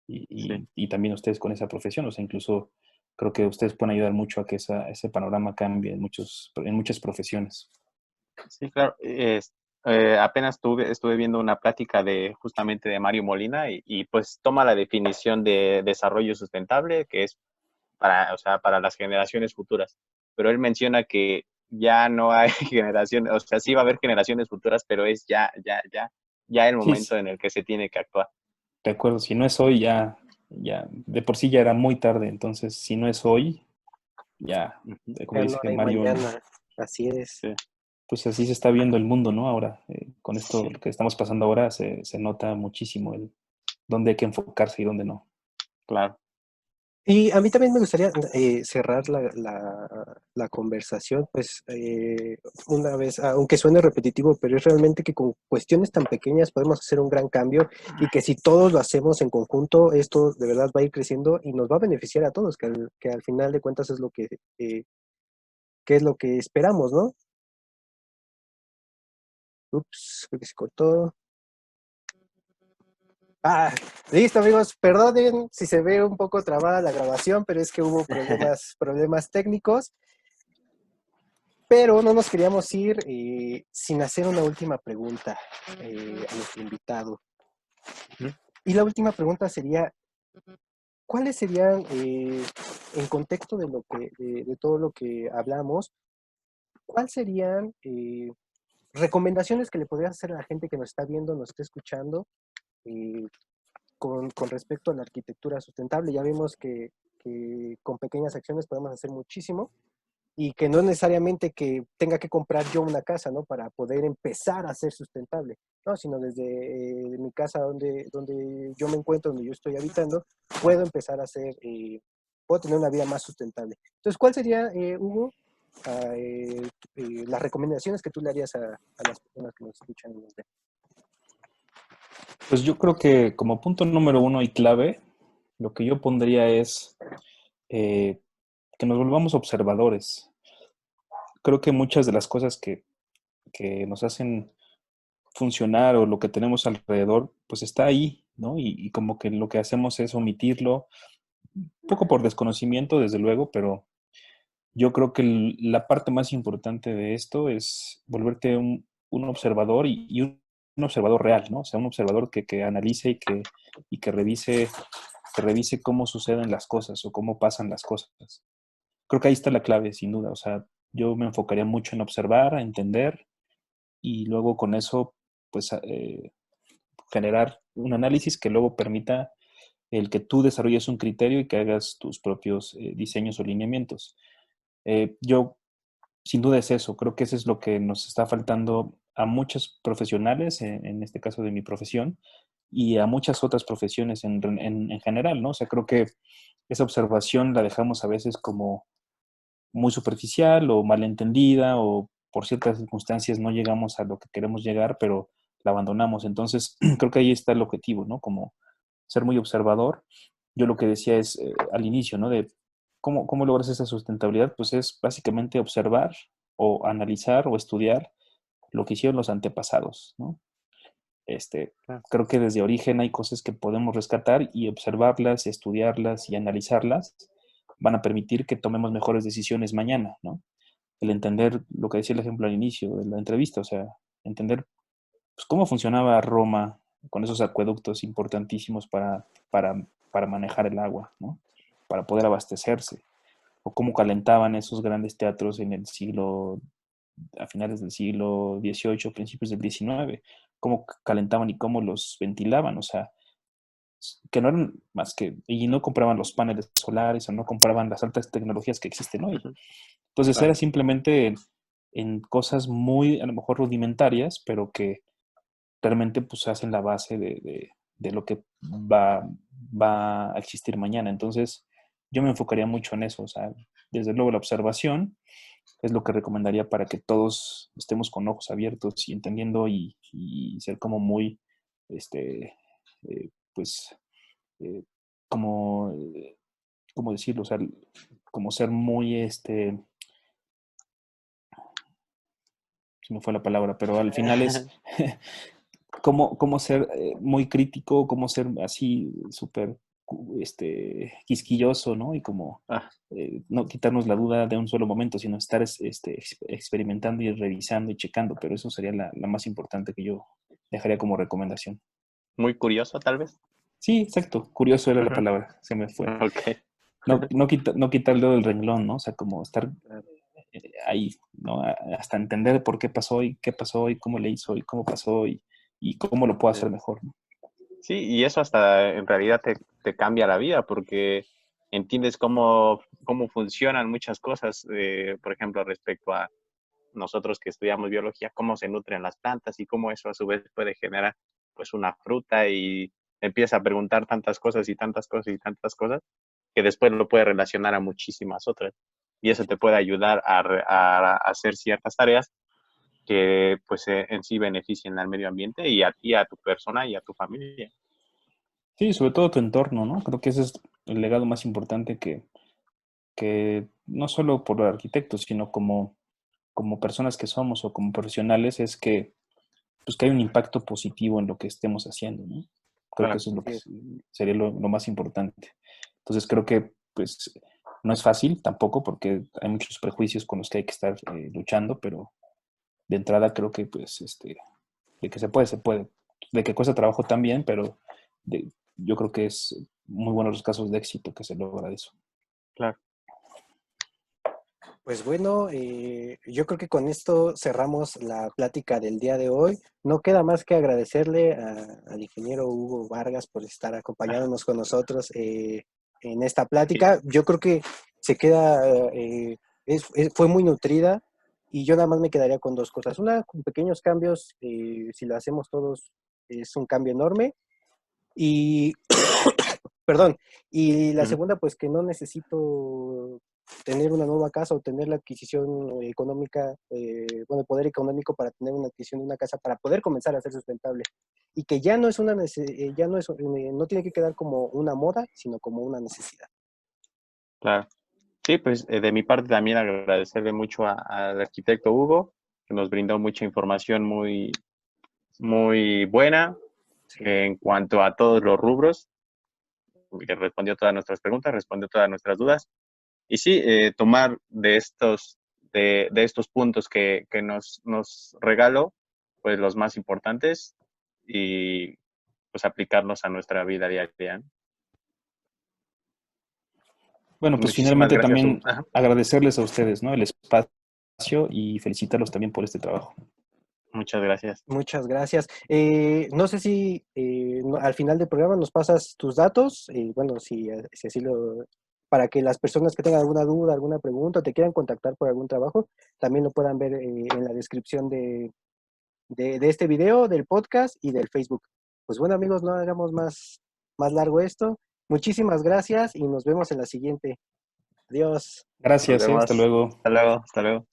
Sí, Y también ustedes con esa profesión. O sea, incluso creo que ustedes pueden ayudar mucho a que ese panorama cambie en muchas profesiones. sí, claro. Apenas estuve viendo una plática justamente de Mario Molina y pues toma la definición de desarrollo sustentable, que es o sea, para las generaciones futuras. Pero él menciona que ya no hay generaciones, o sea, sí va a haber generaciones futuras, pero es ya el Sí, momento en el que se tiene que actuar. de acuerdo. Si no es hoy, de por sí ya era muy tarde. Entonces, si no es hoy, ya, Ujú. como Ya no dice hay Mario, mañana. Así es. Sí, pues así se está viendo el mundo, ¿no? Ahora, con esto sí, lo que estamos pasando ahora, se nota muchísimo dónde hay que enfocarse y dónde no. claro. Y a mí también me gustaría cerrar la conversación, pues una vez, aunque suene repetitivo, pero es realmente que con cuestiones tan pequeñas podemos hacer un gran cambio y que si todos lo hacemos en conjunto, esto de verdad va a ir creciendo y nos va a beneficiar a todos, que al final de cuentas es que es lo que esperamos, ¿no? Ups, creo que se cortó. Ah, listo amigos, perdonen si se ve un poco trabada la grabación, pero es que hubo problemas técnicos. Pero no nos queríamos ir sin hacer una última pregunta a nuestro invitado. Ujú. Y la última pregunta sería, ¿cuáles serían, en contexto de todo lo que hablamos, cuáles serían recomendaciones que le podrías hacer a la gente que nos está viendo, nos está escuchando, eh, con respecto a la arquitectura sustentable? Ya vimos que con pequeñas acciones podemos hacer muchísimo. Y que no es necesariamente que tenga que comprar yo una casa, ¿no? Para poder empezar a ser sustentable, ¿no? Sino desde mi casa donde yo me encuentro, donde yo estoy habitando, puedo empezar a puedo tener una vida más sustentable. Entonces, ¿cuál sería, Hugo, las recomendaciones que tú le harías a las personas que nos escuchan y nos ven? Pues yo creo que como punto número uno y clave, lo que yo pondría es eh, que nos volvamos observadores. Creo que muchas de las cosas que nos hacen funcionar o lo que tenemos alrededor, pues está ahí, ¿no? Y como que lo que hacemos es omitirlo, un poco por desconocimiento, desde luego, pero yo creo que la parte más importante de esto es volverte un observador y un observador real, ¿no? O sea, un observador que analice y que revise cómo suceden las cosas o cómo pasan las cosas. Creo que ahí está la clave, sin duda. O sea, yo me enfocaría mucho en observar, a entender y luego con eso, pues, generar un análisis que luego permita el que tú desarrolles un criterio y que hagas tus propios diseños o lineamientos. Yo, sin duda es eso, creo que eso es lo que nos está faltando a muchos profesionales, en este caso de mi profesión, y a muchas otras profesiones en general, ¿no? O sea, creo que esa observación la dejamos a veces como muy superficial o malentendida o por ciertas circunstancias no llegamos a lo que queremos llegar, pero la abandonamos. Entonces, creo que ahí está el objetivo, ¿no? Como ser muy observador. Yo lo que decía es al inicio, ¿no? De cómo logras esa sustentabilidad, pues es básicamente observar o analizar o estudiar lo que hicieron los antepasados, ¿no? Claro. Creo que desde origen hay cosas que podemos rescatar y observarlas, estudiarlas y analizarlas van a permitir que tomemos mejores decisiones mañana, ¿no? El entender lo que decía el ejemplo al inicio de la entrevista, o sea, entender pues, cómo funcionaba Roma con esos acueductos importantísimos para manejar el agua, ¿no? Para poder abastecerse, o cómo calentaban esos grandes teatros en el siglo, a finales del siglo XVIII, principios del XIX, cómo calentaban y cómo los ventilaban, o sea, que no eran más que, y no compraban los paneles solares o no compraban las altas tecnologías que existen hoy. Ujú. Entonces Claro. era simplemente en cosas muy, a lo mejor rudimentarias, pero que realmente pues hacen la base de lo que va a existir mañana. Entonces yo me enfocaría mucho en eso, o sea, desde luego la observación es lo que recomendaría para que todos estemos con ojos abiertos y entendiendo y ser como muy, pues, eh, como, ¿cómo decirlo? O sea, como ser muy, se me fue la palabra, pero al final es cómo ser muy crítico, cómo ser así súper quisquilloso, ¿no? Y como Ah, no quitarnos la duda de un solo momento, sino estar experimentando y revisando y checando, pero eso sería la más importante que yo dejaría como recomendación. muy curioso, tal vez. Sí, exacto, curioso era la Ujú. palabra, se me fue. Ok. No quitar el dedo del renglón, ¿no? O sea, como estar ahí, ¿no? Hasta entender por qué pasó y qué pasó y cómo le hizo y cómo pasó y cómo lo puedo hacer mejor, ¿no? Sí, y eso hasta en realidad te cambia la vida porque entiendes cómo funcionan muchas cosas, por ejemplo, respecto a nosotros que estudiamos biología, cómo se nutren las plantas y cómo eso a su vez puede generar pues una fruta y empieza a preguntar tantas cosas y tantas cosas y tantas cosas que después lo puede relacionar a muchísimas otras. Y eso te puede ayudar a hacer ciertas tareas que pues en sí beneficien al medio ambiente y a ti, a tu persona y a tu familia. Sí, sobre todo tu entorno, ¿no? Creo que ese es el legado más importante que no solo por arquitectos, sino como personas que somos o como profesionales, es que, pues, que hay un impacto positivo en lo que estemos haciendo, ¿no? Creo que Claro. eso es lo Así que es. sería lo más importante. Entonces creo que, pues, no es fácil tampoco porque hay muchos prejuicios con los que hay que estar luchando, pero de entrada creo que, pues, de que se puede, se puede. De que cuesta trabajo también, pero yo creo que es muy buenos los casos de éxito que se logra eso. Claro. Pues bueno, yo creo que con esto cerramos la plática del día de hoy. No queda más que agradecerle al ingeniero Hugo Vargas por estar acompañándonos con nosotros en esta Sí, plática. Yo creo que se queda, fue muy nutrida y yo nada más me quedaría con dos cosas. Una, con pequeños cambios, si lo hacemos todos, es un cambio enorme. Y perdón. Y la ujú, segunda, pues que no necesito tener una nueva casa o tener la adquisición económica, bueno, el poder económico para tener una adquisición de una casa para poder comenzar a ser sustentable. Y que ya no es ya no es, no tiene que quedar como una moda, sino como una necesidad. claro. Sí, pues de mi parte también agradecerle mucho al arquitecto Hugo, que nos brindó mucha información muy buena Sí. en cuanto a todos los rubros, que respondió todas nuestras preguntas, respondió todas nuestras dudas. Y sí, tomar de estos puntos que nos regaló, pues los más importantes y pues aplicarlos a nuestra vida diaria. Bueno, pues Muchísimas finalmente gracias, Hugo. también Ajá. agradecerles a ustedes, ¿no? El espacio y felicitarlos también por este trabajo. Muchas gracias. Muchas gracias. No sé si al final del programa nos pasas tus datos, bueno, si así para que las personas que tengan alguna duda, alguna pregunta, te quieran contactar por algún trabajo, también lo puedan ver en la descripción de este video, del podcast y del Facebook. Pues bueno, amigos, no hagamos más largo esto. Muchísimas gracias y nos vemos en la siguiente. Adiós. Nos Gracias, hasta vemos. luego. Hasta luego. Hasta luego.